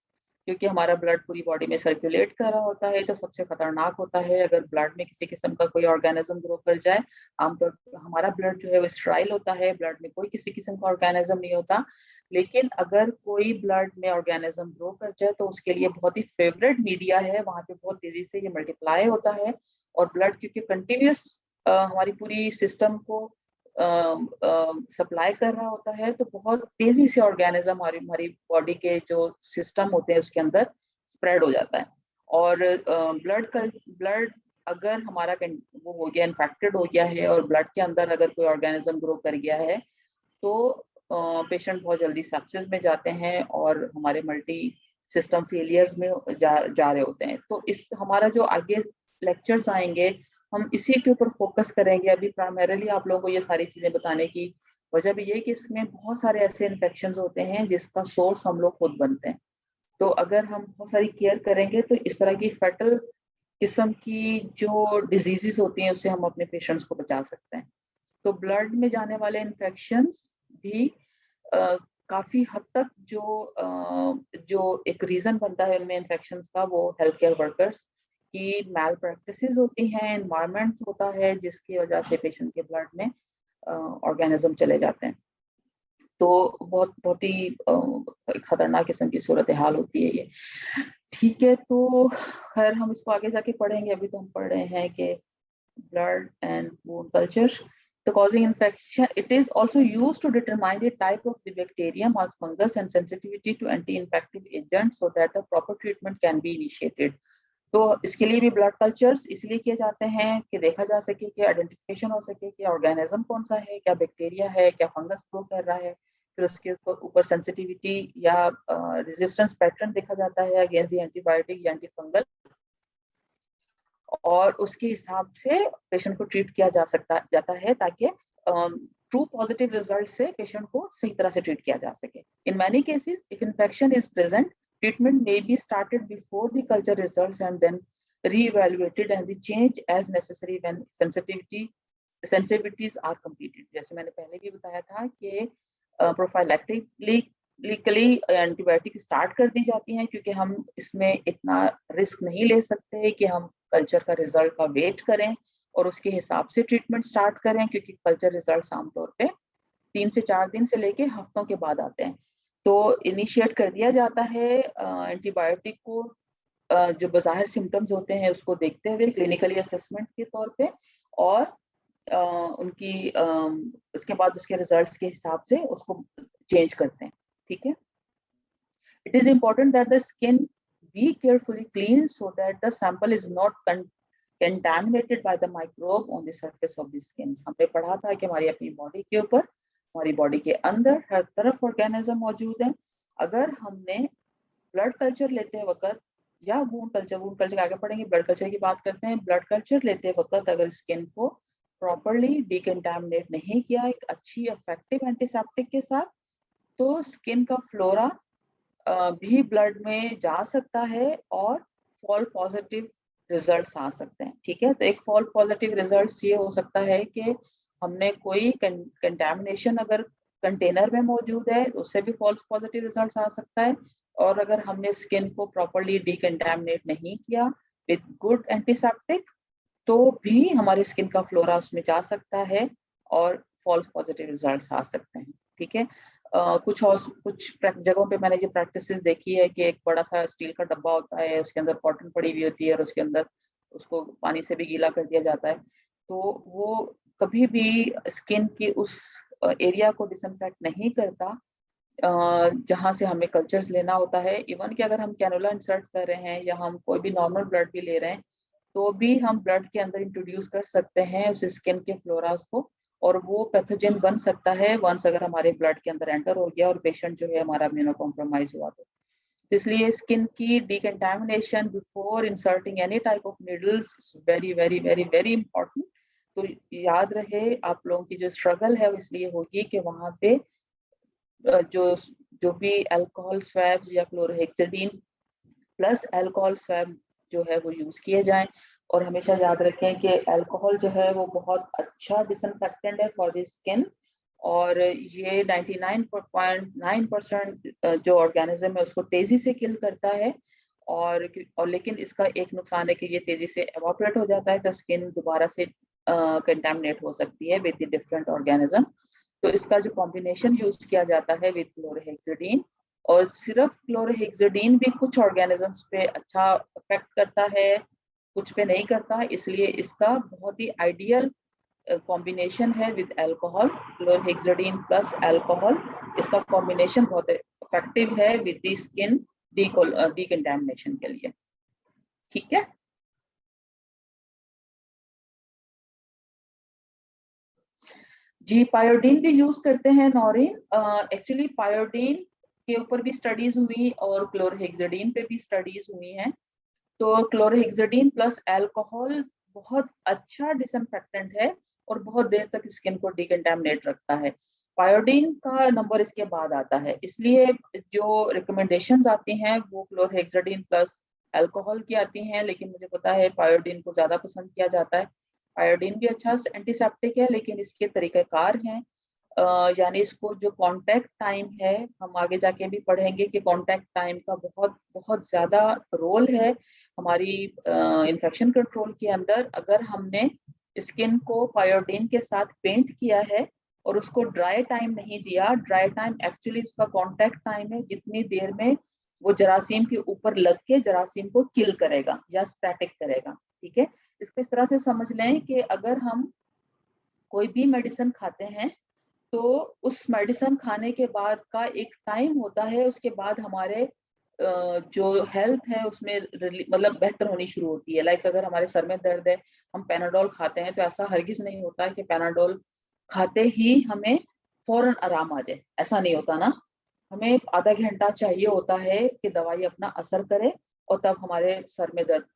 क्योंकि हमारा blood पूरी body में circulate कर रहा होता है। तो सबसे खतरनाक होता है अगर ब्लड में किसी किस्म का कोई ऑर्गेनिज्म ग्रो कर जाए। आमतौर पर हमारा ब्लड जो है वो स्टेराइल होता है, ब्लड में कोई किसी किस्म का ऑर्गेनिज्म नहीं होता। लेकिन अगर कोई ब्लड में ऑर्गेनिज्म ग्रो कर जाए तो उसके लिए बहुत ही फेवरेट मीडिया है, वहां पे बहुत तेजी से ये मल्टीप्लाई होता है। और ब्लड क्योंकि कंटिन्यूस हमारी पूरी सिस्टम को सप्लाई कर रहा होता है, तो बहुत तेजी से ऑर्गेनिज्म हमारी हमारी बॉडी के जो सिस्टम होते हैं उसके अंदर स्प्रेड हो जाता है। और ब्लड अगर हमारा वो हो गया, इन्फेक्टेड हो गया है और ब्लड के अंदर अगर कोई ऑर्गेनिज्म ग्रो कर गया है तो पेशेंट बहुत जल्दी सेप्सिस में जाते हैं और हमारे मल्टी सिस्टम फेलियर्स में जा रहे होते हैं। तो इस हमारा जो आगे लेक्चर्स आएंगे हम इसी के ऊपर फोकस करेंगे। अभी प्राइमरीली आप लोगों को ये सारी चीजें बताने की वजह भी ये कि इसमें बहुत सारे ऐसे इन्फेक्शन होते हैं जिसका सोर्स हम लोग खुद बनते हैं। तो अगर हम बहुत सारी केयर करेंगे तो इस तरह की फैटल किस्म की जो डिजीजेस होती हैं उससे हम अपने पेशेंट्स को बचा सकते हैं। तो ब्लड में जाने वाले इन्फेक्शंस भी काफी हद तक जो एक रीजन बनता है उनमें इन्फेक्शंस का, वो हेल्थ केयर वर्कर्स की मैल प्रैक्टिसेस होती हैं, एनवायरनमेंट होता है जिसकी वजह से पेशेंट के ब्लड में ऑर्गेनिज्म चले जाते हैं। तो बहुत बहुत ही खतरनाक किस्म की सूरत हाल होती है ये। ठीक है, तो खैर हम इसको आगे जाके पढ़ेंगे। अभी तो हम पढ़ रहे हैं कि blood and wound culture. The causing infection, it is also used to determine the type of the bacterium or fungus and sensitivity to anti-infective agents so that the proper treatment can be initiated. तो इसके लिए भी blood cultures इसलिए किए जाते हैं कि देखा जा सके कि आइडेंटिफिकेशन हो सके कि ऑर्गेनिज्म कौन सा है, क्या बैक्टीरिया है, क्या फंगस ग्रो कर रहा है। फिर उसके ऊपर सेंसिटिविटी या रेजिस्टेंस पैटर्न देखा जाता है अगेंस्ट द एंटीबायोटिक या एंटी फंगल, और उसके हिसाब से पेशेंट को ट्रीट किया जाता है ताकि ट्रू पॉजिटिव रिजल्ट से पेशेंट को सही तरह से ट्रीट किया जा सके। In many cases if infection is present, treatment may be started before the culture results and then re-evaluated and the change as necessary when sensitivities are completed. जैसे मैंने पहले भी बताया था कि प्रोफाइलैक्टिकली एंटीबायोटिक स्टार्ट कर दी जाती हैं क्योंकि हम इसमें इतना रिस्क नहीं ले सकते कि हम कल्चर का रिजल्ट का वेट करें और उसके हिसाब से ट्रीटमेंट स्टार्ट करें, क्योंकि कल्चर रिजल्ट आमतौर पे 3 से 4 दिन से लेके हफ्तों के बाद आते हैं। तो इनिशिएट कर दिया जाता है एंटीबायोटिक को जो बाहर सिम्टम्स होते हैं उसको देखते हुए क्लिनिकली असेसमेंट के तौर पे, और उनकी उसके बाद उसके रिजल्ट्स के हिसाब से उसको चेंज करते हैं। ठीक है, it is important that the skin be carefully clean so that the sample is not contaminated by the microbe on the surface of the skin. हमने पढ़ा था कि हमारी अपनी बॉडी के ऊपर, हमारी बॉडी के अंदर हर तरफ ऑर्गेनिज्म मौजूद हैं। अगर हमने ब्लड कल्चर लेते वक्त या वूंड कल्चर आगे पढ़ेंगे, ब्लड कल्चर की बात करते हैं। ब्लड कल्चर लेते वक्त अगर स्किन को प्रॉपरली डिकंटामिनेट नहीं किया एक अच्छी इफेक्टिव एंटीसेप्टिक के साथ, तो स्किन का फ्लोरा भी ब्लड में जा सकता है और फॉल पॉजिटिव रिजल्ट्स आ सकते हैं। ठीक है, तो एक फॉल पॉजिटिव रिजल्ट्स ये हो सकता है कि हमने कोई कंटेमिनेशन अगर कंटेनर में मौजूद है उससे भी फॉल्स पॉजिटिव रिजल्ट्स आ सकता है, और अगर हमने स्किन को प्रॉपरली डिकंटेमिनेट नहीं किया विद गुड एंटीसेप्टिक तो भी हमारी स्किन का फ्लोरा उसमें जा सकता है और फॉल्स पॉजिटिव रिजल्ट्स आ सकते हैं। ठीक है, कुछ जगहों पे मैंने ये प्रैक्टिसेस देखी है कि एक बड़ा सा स्टील का डब्बा होता है, उसके अंदर कॉटन पड़ी हुई होती है और उसके अंदर उसको पानी से भी गीला कर दिया जाता है। तो वो कभी भी स्किन की उस एरिया को डिसइंफेक्ट नहीं करता जहाँ से हमें कल्चर्स लेना होता है। इवन कि अगर हम कैनुला इंसर्ट कर रहे हैं या हम कोई भी नॉर्मल ब्लड भी ले रहे हैं तो भी हम ब्लड के अंदर इंट्रोड्यूस कर सकते हैं उस स्किन के फ्लोरास को, और वो पैथोजन बन सकता है वंस अगर हमारे ब्लड के अंदर एंटर हो गया और पेशेंट जो है हमारा इम्यूनो कॉम्प्रोमाइज हुआ तो इसलिए स्किन की decontamination before inserting any type of needles is very very very very important. तो याद रहे आप लोगों की जो स्ट्रगल है वो इसलिए होगी कि वहाँ पे जो भी अल्कोहल स्वैब्स या क्लोरोहेक्सिडीन प्लस अल्कोहल स्वैब जो है वो यूज किए जाएं। और हमेशा याद रखें कि अल्कोहल जो है वो बहुत अच्छा डिसइंफेक्टेंट है फॉर द स्किन, और ये 99.9% जो ऑर्गेनिज्म है उसको तेजी से किल करता है। और लेकिन इसका एक नुकसान है कि ये तेजी से एवापोरेट हो जाता है, तो स्किन दोबारा से कंटामिनेट हो सकती है विद डिफरेंट ऑर्गेनिज्म। तो इसका जो कॉम्बिनेशन यूज किया जाता है विद क्लोरोहेक्सिडीन, और सिर्फ क्लोरोहेक्सिडीन भी कुछ ऑर्गेनिजम्स पे अच्छा इफेक्ट करता है, कुछ पे नहीं करता, इसलिए इसका बहुत ही आइडियल कॉम्बिनेशन है विद अल्कोहल। क्लोरोहेक्सिडीन प्लस अल्कोहल, इसका कॉम्बिनेशन बहुत इफेक्टिव है विद द स्किन डीकंटामिनेशन के लिए। ठीक है, जी पायोडीन भी यूज करते हैं नॉरिन। एक्चुअली पायोडीन के ऊपर भी स्टडीज हुई और क्लोरोहेक्सिडीन पे भी स्टडीज हुई हैं। तो क्लोरोहेक्सिडीन प्लस अल्कोहल बहुत अच्छा डिसइंफेक्टेंट है और बहुत देर तक स्किन को डिकंटामिनेट रखता है। पायोडीन का नंबर इसके बाद आता है, इसलिए जो रिकमेंडेशंस आती हैं वो क्लोरोहेक्सिडीन प्लस अल्कोहल की आती हैं, लेकिन मुझे पता है पायोडीन को ज्यादा पसंद किया जाता है। पायोडीन भी अच्छा एंटीसेप्टिक है, लेकिन इसके तरीक़ेकार हैं। यानी इसको जो कांटेक्ट टाइम है, हम आगे जाके भी पढ़ेंगे कि कांटेक्ट टाइम का बहुत बहुत ज्यादा रोल है हमारी इन्फेक्शन कंट्रोल के अंदर। अगर हमने स्किन को पायोडीन के साथ पेंट किया है और उसको ड्राई टाइम नहीं दिया, ड्राई टाइम एक्चुअली उसका कांटेक्ट टाइम है जितनी देर में वो जरासीम के ऊपर लग के जरासीम को किल करेगा या स्टैटिक करेगा। ठीक है, इसको इस तरह से समझ लें कि अगर हम कोई भी मेडिसिन खाते हैं तो उस मेडिसिन खाने के बाद का एक टाइम होता है, उसके बाद हमारे जो हेल्थ है उसमें मतलब बेहतर होनी शुरू होती है। लाइक अगर हमारे सर में दर्द है, हम पैनाडोल खाते हैं, तो ऐसा हरगिज नहीं होता है कि पैनाडोल खाते ही हमें फौरन आराम आ जाए, ऐसा नहीं होता ना। हमें आधा घंटा चाहिए होता है कि दवाई अपना असर करे और तब हमारे सर में दर्द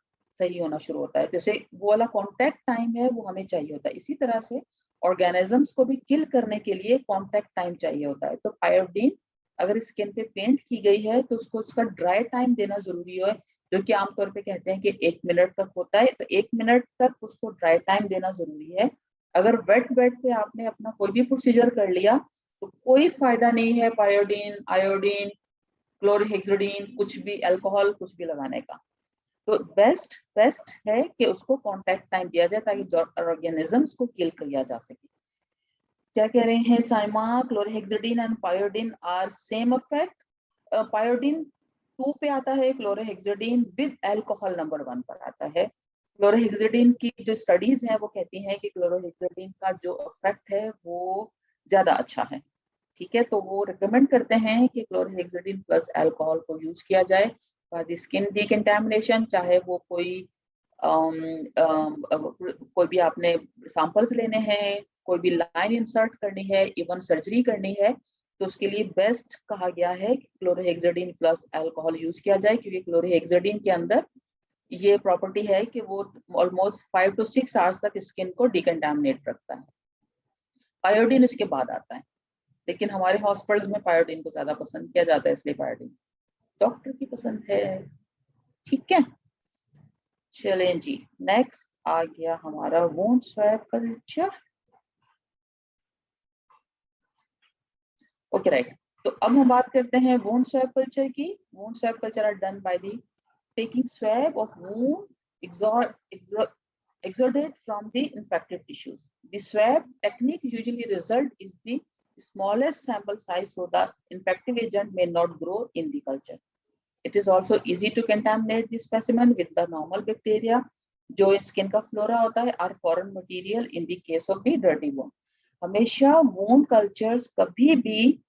सही होना शुरू होता है। जैसे वो वाला कॉन्टैक्ट टाइम है वो हमें चाहिए होता है। इसी तरह से ऑर्गेनिजम्स को भी किल करने के लिए कॉन्टैक्ट टाइम चाहिए होता है। तो पायोडीन अगर स्किन पे पेंट की गई है तो उसको उसका ड्राई टाइम देना जरूरी है, जो कि आमतौर पे कहते हैं कि 1 मिनट तक होता है। तो 1 मिनट तक उसको ड्राई टाइम देना जरूरी है। अगर वेट वेट पे आपने अपना कोई भी प्रोसीजर कर लिया तो कोई फायदा नहीं है पायोडीन, आयोडीन, क्लोरोहेक्सिडीन, कुछ भी अल्कोहल कुछ भी लगाने का। तो बेस्ट बेस्ट है कि उसको कांटेक्ट टाइम दिया जाए ताकि ऑर्गेनिजम्स को किल किया जा सके। क्या कह रहे हैं Saima? Chlorhexidine and povidone are same effect. Povidone 2 पे आता है, क्लोरोहेक्सिडीन विद अल्कोहल नंबर 1 पर आता है। क्लोरोहेक्सिडीन की जो स्टडीज हैं वो कहती हैं कि क्लोरोहेक्सिडीन का जो इफेक्ट है वो ज्यादा अच्छा है। ठीक है, तो वो रिकमेंड करते हैं कि क्लोरोहेक्सिडीन प्लस अल्कोहल को यूज किया जाए फॉर द स्किन डिकंटामिनेशन। चाहे वो कोई भी आपने सैंपल्स लेने हैं, कोई भी लाइन इंसर्ट करनी है, इवन सर्जरी करनी है, तो उसके लिए बेस्ट कहा गया है कि क्लोरोहेक्सिडीन प्लस अल्कोहल यूज किया जाए, क्योंकि क्लोरोहेक्सिडीन के अंदर ये प्रॉपर्टी है कि वो ऑलमोस्ट 5 to 6 आवर्स तक स्किन को डिकंटामिनेट रखता है। पायोडीन इसके बाद आता है, लेकिन हमारे हॉस्पिटल्स में पायोडीन को ज्यादा पसंद किया जाता है, इसलिए पायोडीन डॉक्टर की पसंद है। ठीक है, चलें जी, नेक्स्ट आ गया हमारा wound swab culture. Okay right, तो अब हम बात करते हैं वोंड स्वैब कल्चर की। Wound swab culture are done by the taking swab of wound exuded from the infected tissues. The swab technique usually result is the smallest sample size so the infective agent may not grow in the culture. It is also easy to contaminate the specimen with the normal bacteria जो skin का flora होता है और foreign material in the case of the dirty wound. हमेशा wound cultures कभी भी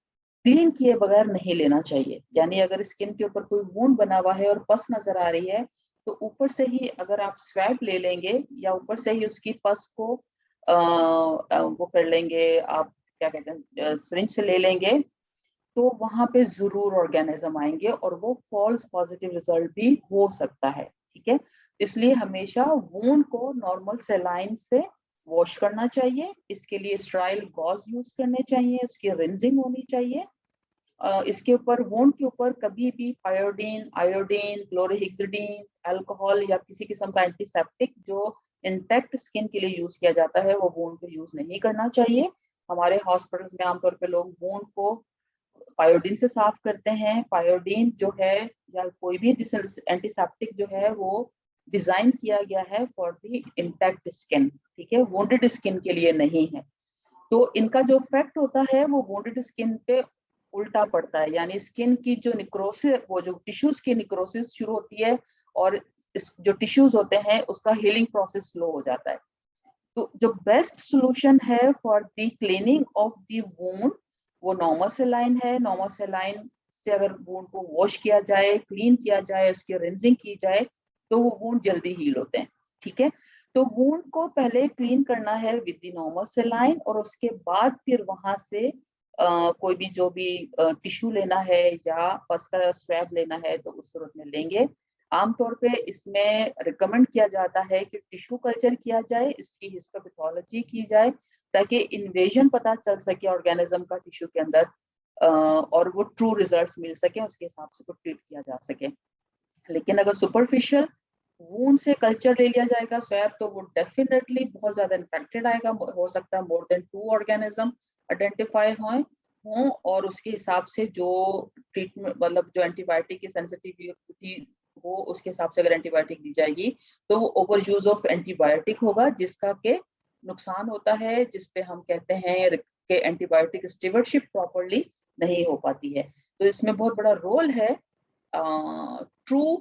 clean किए बगैर नहीं लेना चाहिए। यानी अगर स्किन के ऊपर कोई वुंड बना हुआ है और पस नजर आ रही है तो ऊपर से ही अगर आप स्वैब ले लेंगे या ऊपर से ही उसकी पस को वो कर लेंगे, आप क्या कहते हैं सिरिंज से ले लेंगे, तो वहां पे जरूर ऑर्गेनिज्म आएंगे और वो फॉल्स पॉजिटिव रिजल्ट भी हो सकता है। ठीक है, इसलिए हमेशा वुंड को नॉर्मल सेलाइन से वॉश करना चाहिए। इसके लिए स्टेराइल गॉज यूज करने चाहिए, उसकी रिंजिंग होनी चाहिए। इसके ऊपर वोंड के ऊपर कभी भी पायोडीन, आयोडीन, क्लोरोहेक्सिडीन, अल्कोहल या किसी किस्म का एंटीसेप्टिक जो इंटैक्ट स्किन के लिए यूज किया जाता है वो वोंड पे यूज नहीं करना चाहिए। हमारे हॉस्पिटल्स में आमतौर पे लोग वूंड को पायोडीन से साफ करते हैं। पायोडीन जो है या कोई भी एंटीसेप्टिक जो है वो डिजाइन किया गया है फॉर द इंटैक्ट स्किन, ठीक है, वुंडेड स्किन के लिए नहीं है। तो इनका जो इफेक्ट होता है वो वुंडेड स्किन पे उल्टा पड़ता है, यानी स्किन की जो निक्रोसिस, वो जो टिश्यूज की निक्रोसिस शुरू होती है और जो टिश्यूज होते हैं उसका हीलिंग प्रोसेस स्लो हो जाता है। तो जो बेस्ट सोल्यूशन है for the cleaning of the wound वो नॉर्मल सेलाइन है। नॉर्मल सेलाइन से अगर वुंड को वॉश किया जाए, क्लीन किया जाए, उसकी रिंजिंग की जाए तो वो वुंड जल्दी हील होते हैं, ठीक है। तो वुंड को पहले क्लीन करना है विद द नॉर्मल सेलाइन और उसके बाद फिर वहां से कोई भी जो भी टिश्यू लेना है या पस का स्वैब लेना है तो उस सूरत में लेंगे। आमतौर पे इसमें रिकमेंड किया जाता है कि टिश्यू कल्चर किया जाए, इसकी हिस्टोपैथोलॉजी की जाए ताकि इन्वेजन पता चल सके ऑर्गेनिज्म का टिश्यू के अंदर और वो ट्रू रिजल्ट्स मिल सके, उसके हिसाब से ट्रीट किया जा सके। लेकिन अगर सुपरफिशियल वूंड से कल्चर ले लिया जाएगा स्वैब तो वो डेफिनेटली बहुत ज्यादा इन्फेक्टेड आएगा, हो सकता है मोर देन 2 ऑर्गेनिज्म आइडेंटिफाई हों और उसके हिसाब से जो ट्रीटमेंट मतलब जो एंटीबायोटिक की सेंसिटिविटी हो उसके हिसाब से अगर एंटीबायोटिक दी जाएगी तो वो ओवर यूज ऑफ एंटीबायोटिक होगा जिसका के नुकसान होता है, जिसपे हम कहते हैं कि एंटीबायोटिक स्टीवर्डशिप प्रॉपरली नहीं हो पाती है। तो इसमें बहुत बड़ा रोल है ट्रू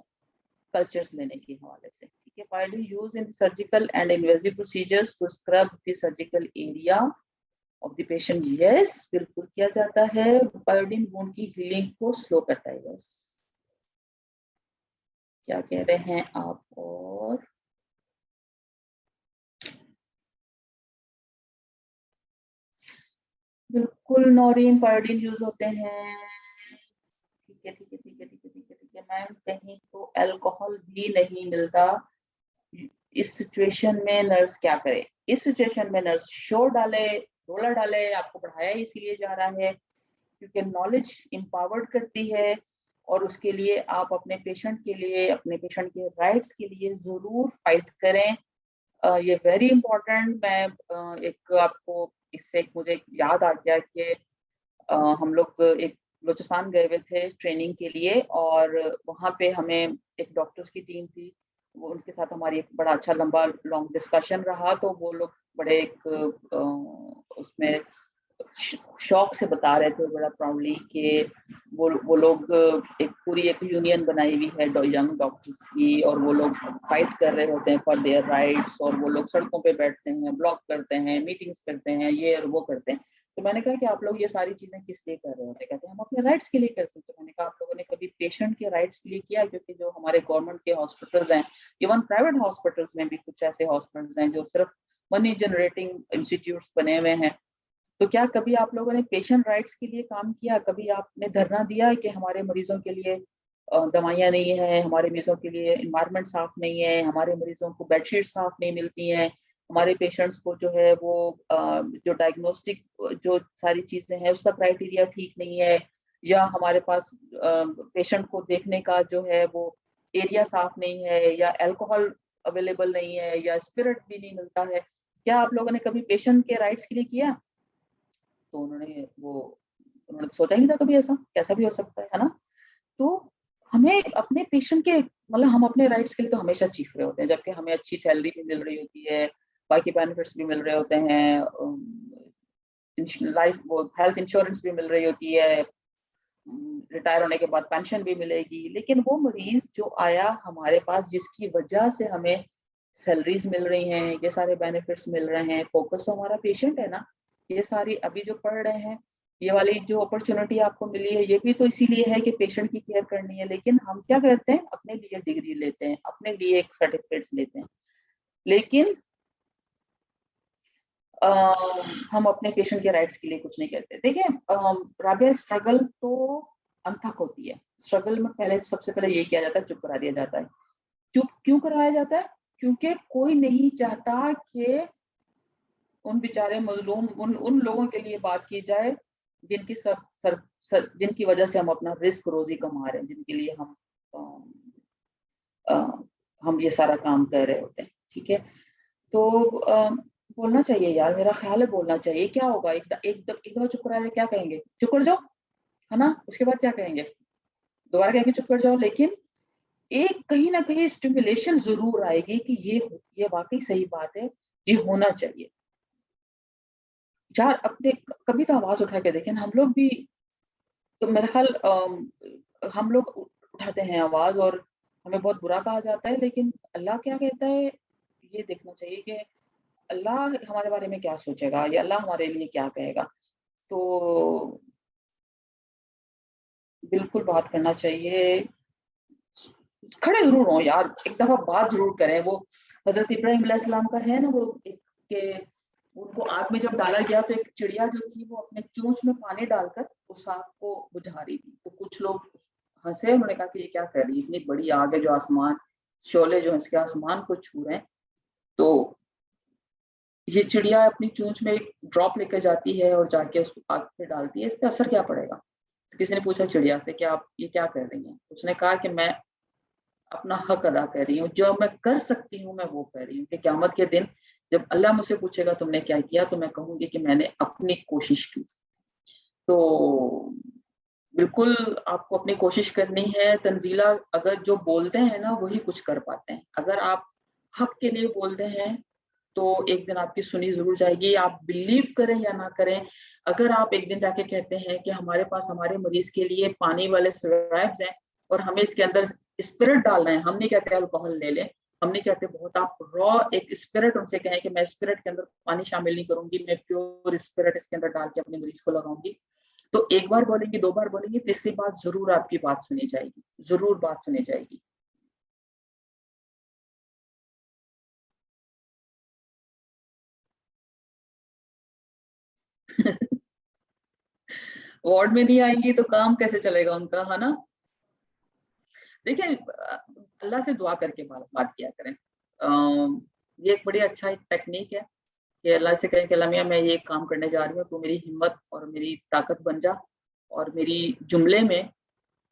कल्चर्स लेने के हवाले से, ठीक है। Pyodine use in surgical and invasive procedures to scrub the surgical area of the patient, yes बिल्कुल किया जाता है। पायोडीन वुंड की हीलिंग को स्लो करता है, यस। क्या कह रहे हैं आप? और बिल्कुल नॉरिन पायोडीन यूज होते हैं, ठीक है ठीक है ठीक है ठीक है ठीक है ठीक है मैम। कहीं तो अल्कोहल भी नहीं मिलता, इस सिचुएशन में नर्स क्या करे? इस सिचुएशन में नर्स शोर डाले, रोला डाले, आपको पढ़ाया इसीलिए जा रहा है क्योंकि नॉलेज इंपावर्ड करती है और उसके लिए आप अपने पेशेंट के लिए, अपने पेशेंट के राइट्स के लिए जरूर फाइट करें। ये वेरी इंपॉर्टेंट। मैं एक आपको इससे एक मुझे याद आ गया कि हम लोग एक बलूचिस्तान गए हुए थे ट्रेनिंग के लिए और वहाँ पे हमें एक डॉक्टर्स की टीम थी, वो उनके साथ हमारी एक बड़ा अच्छा लंबा लॉन्ग डिस्कशन रहा। तो वो लोग बड़े एक उसमें शौक से बता रहे थे बड़ा प्राउडली कि वो लोग एक पूरी एक यूनियन बनाई हुई है यंग डॉक्टर्स की और वो लोग फाइट कर रहे होते हैं फॉर देयर राइट्स और वो लोग सड़कों पे बैठते हैं, ब्लॉक करते हैं, मीटिंग्स करते हैं, ये और वो करते हैं। तो मैंने कहा कि आप लोग ये सारी चीजें किस लिए कर रहे होते हैं? कहते हैं हम अपने राइट्स के लिए करते हैं। तो मैंने कहा आप लोगों ने कभी पेशेंट के राइट्स के लिए किया? क्योंकि जो हमारे गवर्नमेंट के हॉस्पिटल्स हैं, इवन प्राइवेट हॉस्पिटल्स में भी कुछ ऐसे हॉस्पिटल्स हैं जो सिर्फ मनी जनरेटिंग इंस्टीट्यूट्स बने हुए हैं। तो क्या कभी आप लोगों ने पेशेंट राइट्स के लिए काम किया? कभी आपने धरना दिया कि हमारे मरीजों के लिए दवाइयाँ नहीं है, हमारे मरीजों के लिए इन्वायरमेंट साफ नहीं है, हमारे मरीजों को बेडशीट साफ नहीं मिलती हैं, हमारे पेशेंट्स को जो है वो जो डायग्नोस्टिक जो सारी चीजें हैं उसका क्राइटेरिया ठीक नहीं है, या हमारे पास पेशेंट को देखने का जो है वो एरिया साफ नहीं है, या अल्कोहल अवेलेबल नहीं है, या स्पिरिट भी नहीं मिलता है? क्या आप लोगों ने कभी पेशेंट के राइट्स के लिए किया? तो उन्होंने सोचा ही नहीं था कभी ऐसा कैसा भी हो सकता है ना। तो हमें अपने पेशेंट के मतलब हम अपने राइट्स के लिए तो हमेशा चीख रहे होते हैं, जबकि हमें अच्छी सैलरी भी मिल रही होती है, बाकी बेनिफिट्स भी मिल रहे होते हैं, लाइफ वो हेल्थ इंश्योरेंस भी मिल रही होती है, रिटायर होने के बाद पेंशन भी मिलेगी। लेकिन वो मरीज जो आया हमारे पास जिसकी वजह से हमें सैलरीज मिल रही हैं, ये सारे बेनिफिट्स मिल रहे हैं, फोकस तो हमारा पेशेंट है ना। ये सारी अभी जो पढ़ रहे हैं, ये वाली जो अपॉर्चुनिटी आपको मिली है ये भी तो इसीलिए है कि पेशेंट की केयर करनी है। लेकिन हम क्या करते हैं? अपने लिए डिग्री लेते हैं, अपने लिए एक सर्टिफिकेट्स लेते हैं, लेकिन हम अपने पेशेंट के राइट्स के लिए कुछ नहीं करते। देखिए राबिया, स्ट्रगल तो अनथक होती है। स्ट्रगल में पहले सबसे पहले ये किया जाता है, चुप करा दिया जाता है। चुप क्यों करवाया जाता है? क्योंकि कोई नहीं चाहता कि उन बेचारे मजलूम उन लोगों के लिए बात की जाए जिनकी जिनकी वजह से हम अपना रिस्क रोजी कमा रहे हैं, जिनके लिए अ, हम ये सारा काम कर रहे होते हैं, ठीक है। तो बोलना चाहिए यार, मेरा ख्याल है बोलना चाहिए। क्या होगा, एक दफा चुप करा दे, क्या कहेंगे, चुप कर जाओ, है ना, उसके बाद क्या कहेंगे, दोबारा कहेंगे चुप कर जाओ। लेकिन एक कहीं ना कहीं स्टिमुलेशन जरूर आएगी कि ये वाकई सही बात है, ये होना चाहिए। यार अपने कभी तो आवाज उठा के देखें, हम लोग भी, तो मेरा ख्याल हम लोग उठाते हैं आवाज और हमें बहुत बुरा कहा जाता है, लेकिन अल्लाह क्या कहता है ये देखना चाहिए कि अल्लाह हमारे बारे में क्या सोचेगा या अल्लाह हमारे लिए क्या कहेगा। तो बिल्कुल बात करना चाहिए, खड़े जरूर हो यार, एक दफा बात जरूर करें। वो हजरत इब्राहिम अलैहिस्सलाम का है ना, वो एक के उनको आग में जब डाला गया तो एक चिड़िया जो थी वो अपने चोंच में पानी डालकर उस आग को बुझा रही थी। तो कुछ लोग हंसे, उन्होंने कहा कि ये क्या कर रही है, इतनी बड़ी आग है जो आसमान, शोले जो है इसके आसमान को छू रहे हैं, तो ये चिड़िया अपनी चोंच में एक ड्रॉप लेकर जाती है और जाके उसको आग पे डालती है, इस पे असर क्या पड़ेगा। तो किसी ने पूछा चिड़िया से कि आप ये क्या कर रही हैं, उसने कहा कि मैं अपना हक अदा कर रही हूँ, जो मैं कर सकती हूँ मैं वो कर रही हूँ, कि क़यामत के दिन जब अल्लाह मुझसे पूछेगा तुमने क्या किया, तो मैं कहूंगी कि मैंने अपनी कोशिश की। तो बिल्कुल आपको अपनी कोशिश करनी है। तंजीला अगर जो बोलते हैं ना वही कुछ कर पाते हैं। अगर आप हक के लिए बोलते हैं तो एक दिन आपकी सुनी जरूर जाएगी, आप बिलीव करें या ना करें। अगर आप एक दिन जाके कहते हैं कि हमारे पास हमारे मरीज के लिए पानी वाले सिरप्स हैं और हमें इसके अंदर स्पिरिट डालना है, हम नहीं कहते अल्कोहल ले लें, हम नहीं कहते बहुत, आप रॉ एक स्पिरिट उनसे कहें कि मैं स्पिरिट के अंदर पानी शामिल नहीं करूंगी, मैं प्योर स्पिरिट इसके अंदर डाल के अपने मरीज को लगाऊंगी, तो एक बार बोलेंगे, दो बार बोलेंगे, तीसरी बार जरूर आपकी बात सुनी जाएगी, जरूर बात सुनी जाएगी। वार्ड में नहीं आएंगी तो काम कैसे चलेगा उनका, है ना। देखिए अल्लाह से दुआ करके बात किया करें। ये एक बड़ी अच्छा एक टेक्निक है कि अल्लाह से कहें कि अल्लाह मियां मैं ये काम करने जा रही हूँ, तो मेरी हिम्मत और मेरी ताकत बन जा और मेरी जुमले में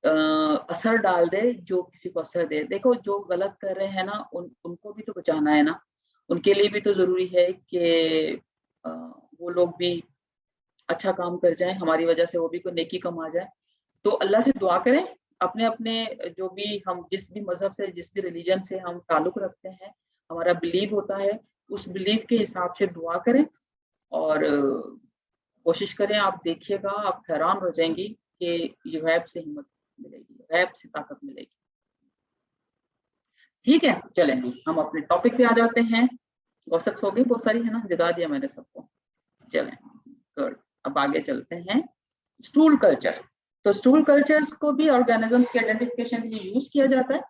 असर डाल दे, जो किसी को असर दे। देखो जो गलत कर रहे हैं ना उनको भी तो बचाना है ना, उनके लिए भी तो जरूरी है कि वो लोग भी अच्छा काम कर जाएं, हमारी वजह से वो भी कोई नेकी कमा जाए। तो अल्लाह से दुआ करें, अपने अपने जो भी हम जिस भी मजहब से जिस भी रिलीजन से हम ताल्लुक रखते हैं, हमारा बिलीव होता है, उस बिलीव के हिसाब से दुआ करें और कोशिश करें। आप देखिएगा, आप हैरान हो जाएंगी कि ये गैब से हिम्मत मिलेगी, गैब से ताकत मिलेगी। ठीक है, चलें हम अपने टॉपिक पे आ जाते हैं। गॉसिप्स हो गई बहुत सारी, है ना, जगा दिया मैंने सबको। चलें, गुड। अब आगे चलते हैं, स्टूल कल्चर। तो स्टूल कल्चर्स को भी ऑर्गेनिजम्स के आइडेंटिफिकेशन के लिए यूज किया जाता है।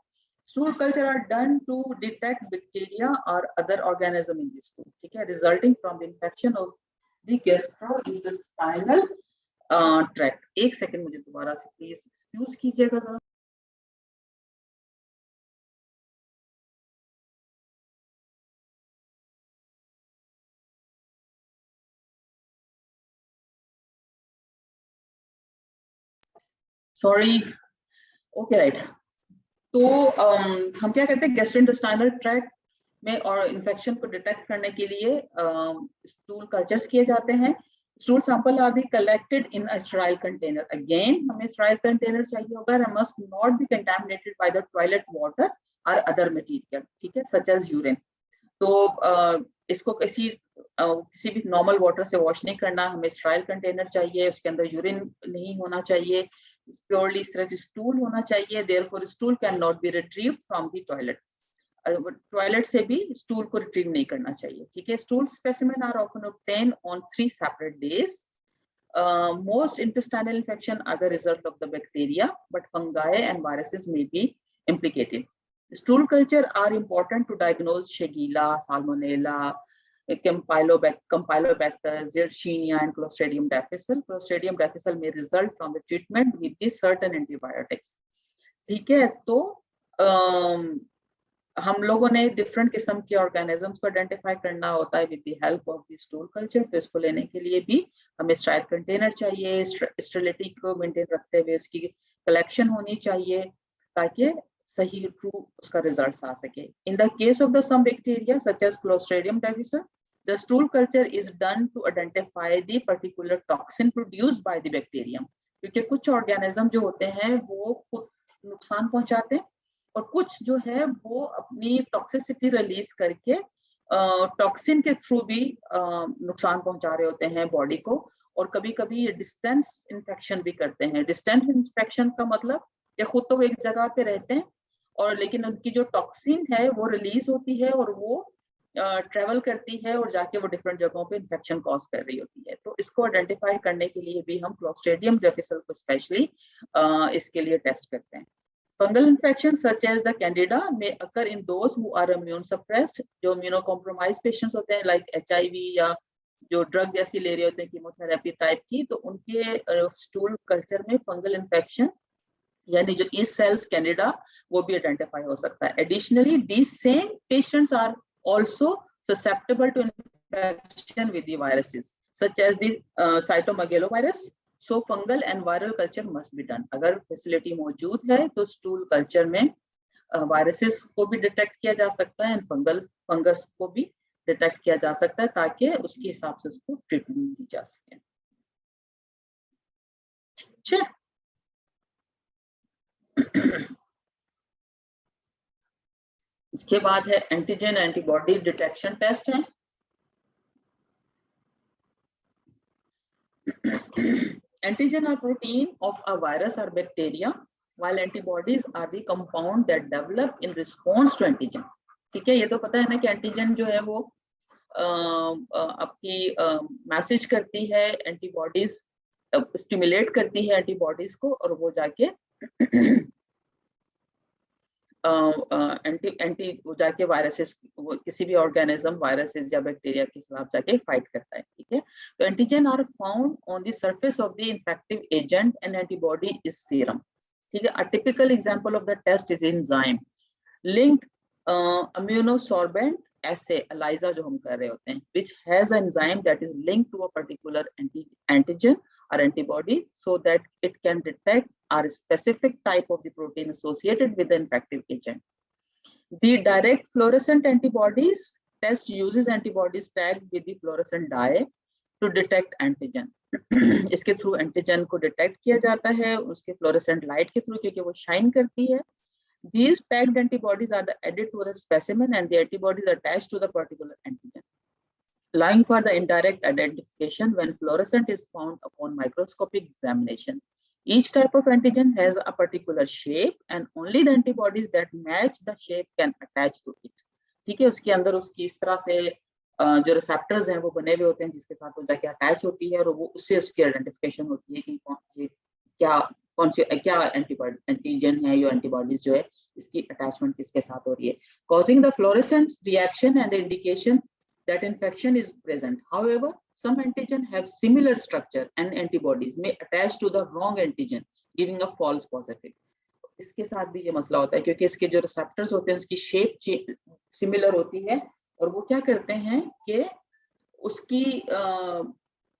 Stool culture are done to detect bacteria और other organism in the stool, ठीक है, resulting from the infection of the gastrointestinal tract. एक सेकंड मुझे दोबारा से प्लीज एक्सक्यूज कीजिएगा जरा। सॉरी। Okay right. तो हम क्या करते हैं, गैस्ट्रोइंटेस्टाइनल ट्रैक्ट में और इन्फेक्शन को डिटेक्ट करने के लिए स्टूल कल्चर्स किए जाते हैं। Stool sample R be collected in a sterile container. Again हमें स्टेराइल कंटेनर चाहिए होगा, and must not be contaminated by the toilet water or other material, ठीक है, such as urine। तो इसको किसी भी नॉर्मल वाटर से वॉश नहीं करना, हमें स्टेराइल कंटेनर चाहिए, उसके अंदर यूरिन नहीं होना चाहिए, प्योरली सिर्फ स्टूल होना चाहिए। Therefore stool can not be retrieved from the toilet. Toilet से भी स्टूल को रिट्रीव नहीं करना चाहिए, ठीक है। Stool specimen are often obtain on 3 separate days. Most intestinal infection are the result of the bacteria, but fungi and viruses may be implicated. Stool culture are important to diagnose Shigella, Salmonella, Campylobacter, Yersinia, and Clostridium difficile. Clostridium difficile may result from the treatment with these certain antibiotics. ठीक है, तो हम लोगों ने different किस्म के organisms को identify करना होता है with the help of the stool culture. तो इसको लेने के लिए भी हमें स्टेराइल कंटेनर चाहिए, स्टेरिलिटी को मेंटेन रखते हुए उसकी कलेक्शन होनी चाहिए ताकि सही ट्रू उसका रिजल्ट आ सके। In the case of the some bacteria such as Clostridium difficile, The stool culture is done to identify the particular toxin produced by the bacterium. क्योंकि कुछ ऑर्गेनिज्म जो होते हैं वो खुद नुकसान पहुंचाते हैं और कुछ जो है वो अपनी टॉक्सिसिटी रिलीज करके टॉक्सिन के थ्रू भी नुकसान पहुंचा रहे होते हैं बॉडी को, और कभी कभी ये डिस्टेंस इन्फेक्शन भी करते हैं। डिस्टेंस इन्फेक्शन का मतलब ये खुद तो एक जगह पे रहते हैं और लेकिन उनकी जो टॉक्सिन है वो रिलीज होती है और वो ट्रेवल करती है और जाके वो डिफरेंट जगहों पे इन्फेक्शन कॉज कर रही होती है। तो इसको आइडेंटिफाई करने के लिए भी हम क्लोस्ट्रिडियम डिफिसिल को स्पेशली इसके लिए टेस्ट करते हैं। Fungal infection such as the candida may occur in those who are immune suppressed, जो इम्यूनोकॉम्प्रोमाइज पेशेंट्स होते हैं लाइक HIV या जो ड्रग जैसी ले रहे होते हैं कीमोथेरेपी टाइप की, तो उनके स्टूल कल्चर में फंगल इन्फेक्शन यानी जो ईस्ट सेल्स कैंडिडा वो भी आइडेंटिफाई हो सकता है। Additionally these same patients are also susceptible to infection with the viruses such as the cytomegalovirus. So fungal and viral culture must be done. अगर facility मौजूद है तो स्टूल कल्चर में वायरसेस को भी डिटेक्ट किया जा सकता है एंड फंगस को भी डिटेक्ट किया जा सकता है ताकि उसके हिसाब से उसको ट्रीटमेंट दी जा सके। ठीक है। इसके बाद है एंटीजन एंटीबॉडी डिटेक्शन टेस्ट है। Antigen are protein of a virus or bacteria, while antibodies are the compound that develop in response to antigen. ठीक है, ये तो पता है ना कि एंटीजन जो है वो आपकी मैसेज करती है, एंटीबॉडीज स्टिमुलेट करती है एंटीबॉडीज को और वो जाके वो जाके वायरसेस किसी भी ऑर्गेनिज्म वायरसेस या बैक्टीरिया के खिलाफ जाके फाइट करता है। ठीक है, तो antigen are found on the surface of the infective agent and antibody is serum. ठीक है, a typical example of the test is enzyme linked immunosorbent assay ELISA जो हम कर रहे होते हैं, which has an enzyme that is linked to a particular antigen or antibody so that it can detect a specific type of the protein associated with the infective agent. The direct fluorescent antibodies test uses antibodies tagged with the fluorescent dye to detect antigen. इसके through antigen को detect किया जाता है उसके fluorescent light के through, क्योंकि वो shine करती है। These tagged antibodies are added to the specimen and the antibodies attached to the particular antigen, allowing for the indirect identification when fluorescent is found upon microscopic examination. Each type of antigen has a particular shape and only the antibodies that match the shape can attach to it. ठीक है, उसके अंदर उसकी इस तरह से जो receptors हैं वो बने हुए होते हैं जिसके साथ वो जाके अटैच होती है और वो उससे उसकी आइडेंटिफिकेशन होती है कि कौन सी क्या एंटीजन है या एंटीबॉडीज जो है इसकी अटैचमेंट किसके साथ हो रही है, causing the fluorescent reaction and the indication that infection is present. However, some antigen have similar structure and antibodies may attach to the wrong antigen, giving a false positive. इसके साथ भी ये मसला होता है क्योंकि इसके जो रिसेप्टर्स होते हैं उसकी शेप सिमिलर होती है और वो क्या करते हैं कि उसकी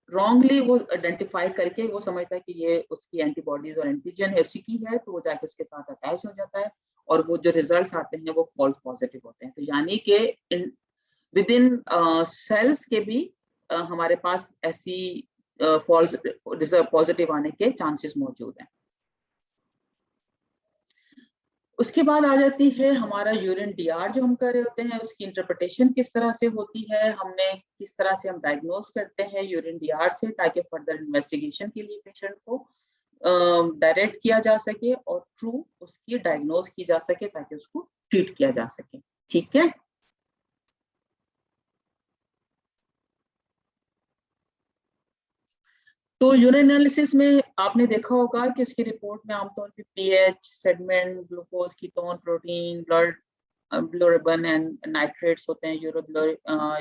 रॉन्गली वो आइडेंटिफाई करके वो समझता है कि ये उसकी एंटीबॉडीज और एंटीजन है उसी की है, तो वो जाके उसके साथ अटैच हो जाता है और वो जो रिजल्ट्स आते हैं वो फॉल्स पॉजिटिव होते हैं। तो यानी कि विद इन सेल्स के भी हमारे पास ऐसी फॉल्स पॉजिटिव आने के चांसेस मौजूद हैं। उसके बाद आ जाती है हमारा यूरिन डीआर जो हम कर रहे होते हैं, उसकी इंटरप्रिटेशन किस तरह से होती है, हमने किस तरह से हम डायग्नोज करते हैं यूरिन डीआर से ताकि फर्दर इन्वेस्टिगेशन के लिए पेशेंट को डायरेक्ट किया जा सके और ट्रू उसकी डायग्नोज की जा सके ताकि उसको ट्रीट किया जा सके। ठीक है, तो यूरिन एनालिसिस में आपने देखा होगा कि इसकी रिपोर्ट में आमतौर पर pH, segment, glucose, ketone, protein, blood bilirubin and nitrates होते हैं,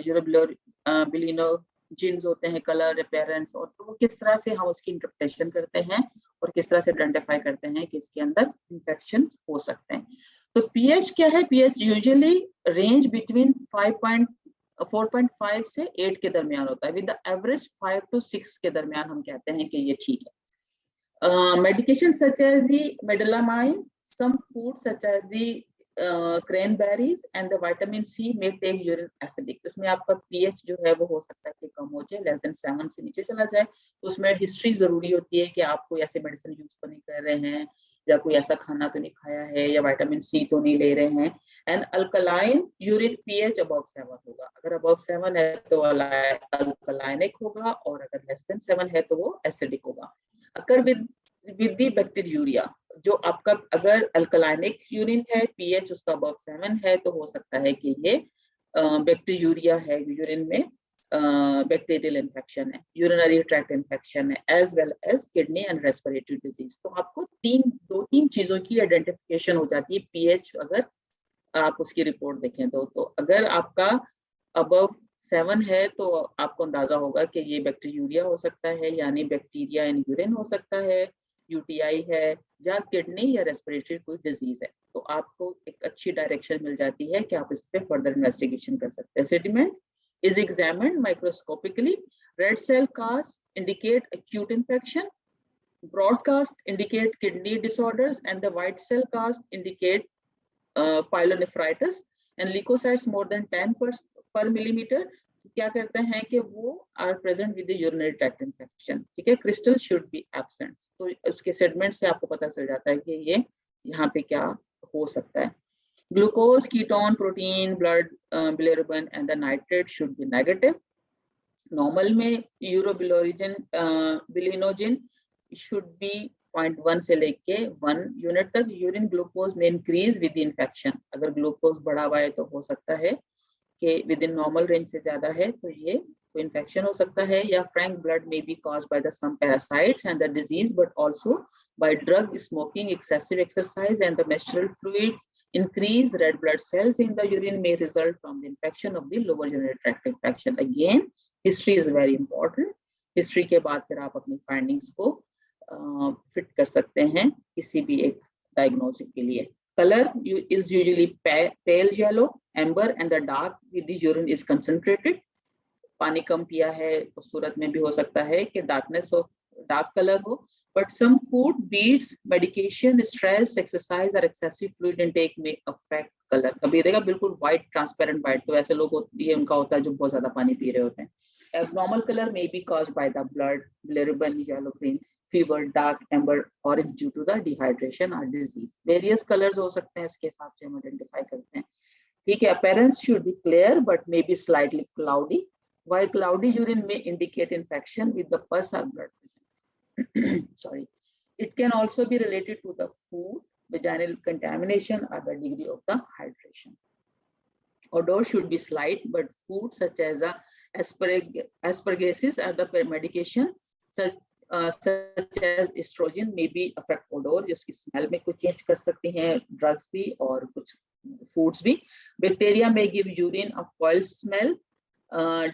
यूरोबिलिनोजेंस होते हैं, कलर, अपीयरेंस, और तो किस तरह से हम उसकी इंटरप्रिटेशन करते हैं और किस तरह से आइडेंटिफाई करते हैं कि इसके अंदर इंफेक्शन हो सकते हैं। तो पीएच क्या है? पीएच यूजुअली रेंज बिटवीन 4.5 से 8 के दरमियान होता है, विद द एवरेज 5 to 6 के दरमियान हम कहते हैं कि ये ठीक है। Medication such as the methenamine, some food such as the cranberries and the vitamin C may take urine acidic. इसमें आपका पीएच जो है वो हो सकता है कि कम हो जाए, लेस देन 7 से नीचे चला जाए। तो उसमें हिस्ट्री जरूरी होती है कि आप कोई ऐसे मेडिसिन यूज तो नहीं कर रहे हैं, या कोई ऐसा खाना तो नहीं खाया है, या विटामिन सी तो नहीं ले रहे हैं। And alkaline urine pH above 7 होगा। अगर अबव 7 है तो अल्कलाइनिक होगा, और अगर लेस देन 7 है तो वो एसिडिक होगा। अगर विद दी बैक्टीरियूरिया, जो आपका अगर अल्कलाइनिक यूरिन है, पीएच उसका अबव 7 है, तो हो सकता है कि ये बैक्टीरियूरिया है, यूरिन में बैक्टीरियल इन्फेक्शन है, यूरिनरी ट्रैक्ट इन्फेक्शन है, as well as kidney and respiratory disease. तो आपको दो तीन चीजों की आइडेंटिफिकेशन हो जाती है पीएच अगर आप उसकी रिपोर्ट देखें तो अगर आपका अबव 7 है तो आपको अंदाजा होगा कि ये बैक्टीरिया हो सकता है, यानी बैक्टीरिया इन यूरिन हो सकता है, यूटीआई है, या किडनी या रेस्पिरेटरी कोई डिजीज है। तो आपको एक अच्छी डायरेक्शन मिल जाती है कि आप इस पे फर्दर इन्वेस्टिगेशन कर सकते हैं। Sediment is examined microscopically. Red cell cast indicate acute infection. Broadcast indicate kidney disorders, and the white cell cast indicate pyelonephritis. And leukocytes more than 10 per millimeter क्या करते हैं कि वो are present with the urinary tract infection. ठीक है, crystal should be absent. तो उसके segment से आपको पता चल जाता है कि ये यहाँ पे क्या हो सकता है। Glucose, ketone, protein, blood, bilirubin and the nitrate should be negative. Normal में urobilinogen bilinogen should be 0.1 से लेके 1 यूनिट तक। यूरिन ग्लूकोज में इंक्रीज विद इन्फेक्शन, अगर ग्लूकोज बढ़ा हुआ है तो हो सकता है कि विद इन नॉर्मल रेंज से ज्यादा है तो ये कोई इन्फेक्शन हो सकता है। या frank blood may be caused by the some parasites and the disease, but also by drug, smoking, excessive exercise and the menstrual fluids increase red blood cells in the urine may result from the infection of the lower urinary tract infection. Again, history is very important. History के बाद फिर आप अपनी findings को fit कर सकते हैं किसी भी एक diagnosis के लिए. Color is usually pale yellow, amber, and the dark with the urine is concentrated. पानी कम पिया है उस सूरत में भी हो सकता है कि darkness of dark color हो. But some food, beats, medication, stress, exercise or excessive fluid intake may affect color. कभी देखा बिल्कुल white, transparent white, तो ऐसे लोग ये उनका होता है जो बहुत ज्यादा पानी पी रहे होते हैं. Abnormal color may be caused by the blood, bilirubin, yellow, green, fever, dark, amber, orange due to the dehydration or disease. Various colors हो सकते हैं, इसके हिसाब से हम identify करते हैं. ठीक है, appearance should be clear but may be slightly cloudy. While cloudy urine may indicate infection with the pus or blood. Sorry, it can also be related to the food, vaginal contamination, or the degree of the hydration. Odor should be slight, but food such as asparagines or the medication such as estrogen may be affect odor, जिसकी smell में कुछ change कर सकती हैं, drugs भी और कुछ foods भी. Bacteria may give urine a foul smell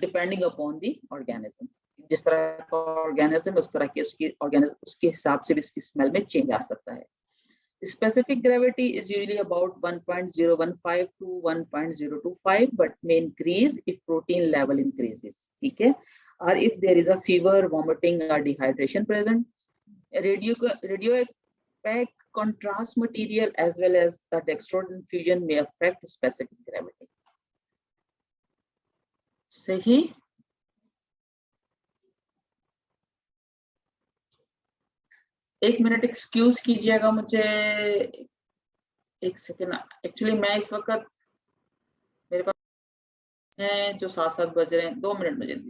depending upon the organism. जिस तरह का ऑर्गेनिज्म उस तरह की उसके हिसाब से भी इसकी स्मेल में चेंज आ सकता है. Specific gravity is usually about 1.015 to 1.025 but may increase if protein level increases. ठीक है, or if there is a fever, vomiting or dehydration present. Radiopaque contrast material as well as the dextrose infusion may affect specific gravity. सही. एक minute excuse कीजिएगा मुझे, एक second. Actually मैं इस वक्त मेरे पास है जो 7 बज रहे हैं, 2 मिनट मुझे.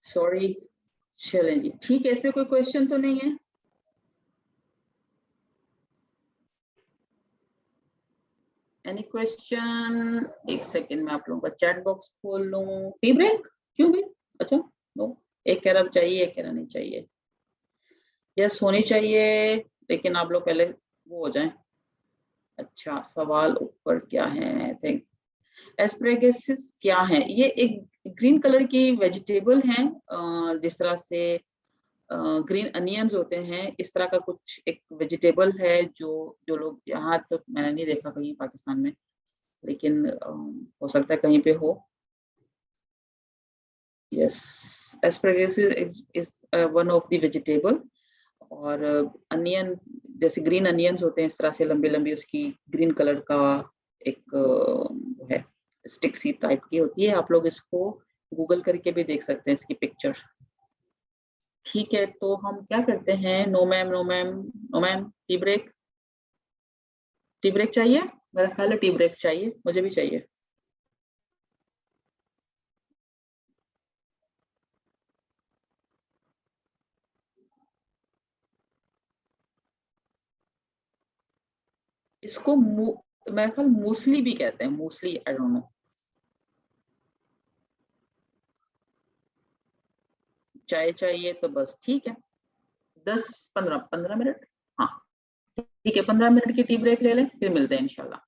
सॉरी, चलें जी, ठीक है. इसमें कोई क्वेश्चन तो नहीं है? Any question? एक सेकेंड में आप लोगों का चैट बॉक्स खोल लूं। टी ब्रेक क्यों भी? अच्छा नो, एक कह रहा चाहिए, एक कह रहा नहीं चाहिए। यस होनी चाहिए, लेकिन आप लोग पहले वो हो जाएं। अच्छा सवाल ऊपर क्या है? आई थिंक एस्परेगस क्या है? ये एक ग्रीन कलर की वेजिटेबल है, जिस तरह से ग्रीन अनियंस होते हैं, इस तरह का कुछ एक वेजिटेबल है जो जो लोग, यहाँ तो मैंने नहीं देखा कहीं पाकिस्तान में, लेकिन हो सकता है कहीं पे हो। Yes, asparagus is one of the vegetable. और अनियन जैसे ग्रीन अनियंस होते हैं, इस तरह से लंबी लंबी उसकी ग्रीन कलर का एक वो है, स्टिक सी टाइप की होती है। आप लोग इसको गूगल करके भी देख सकते हैं इसकी पिक्चर। ठीक है, तो हम क्या करते हैं? No ma'am, no ma'am, no ma'am. Tea break? Tea break चाहिए? मेरा ख्याल है टी ब्रेक चाहिए, मुझे भी चाहिए। इसको मेरा ख्याल मूसली भी कहते हैं, मूसली, आई डोंट नो। चाय चाहिए तो बस ठीक है, 10 15 15 मिनट। हाँ ठीक है, 15 मिनट की टी ब्रेक ले लें, फिर मिलते हैं इंशाल्लाह।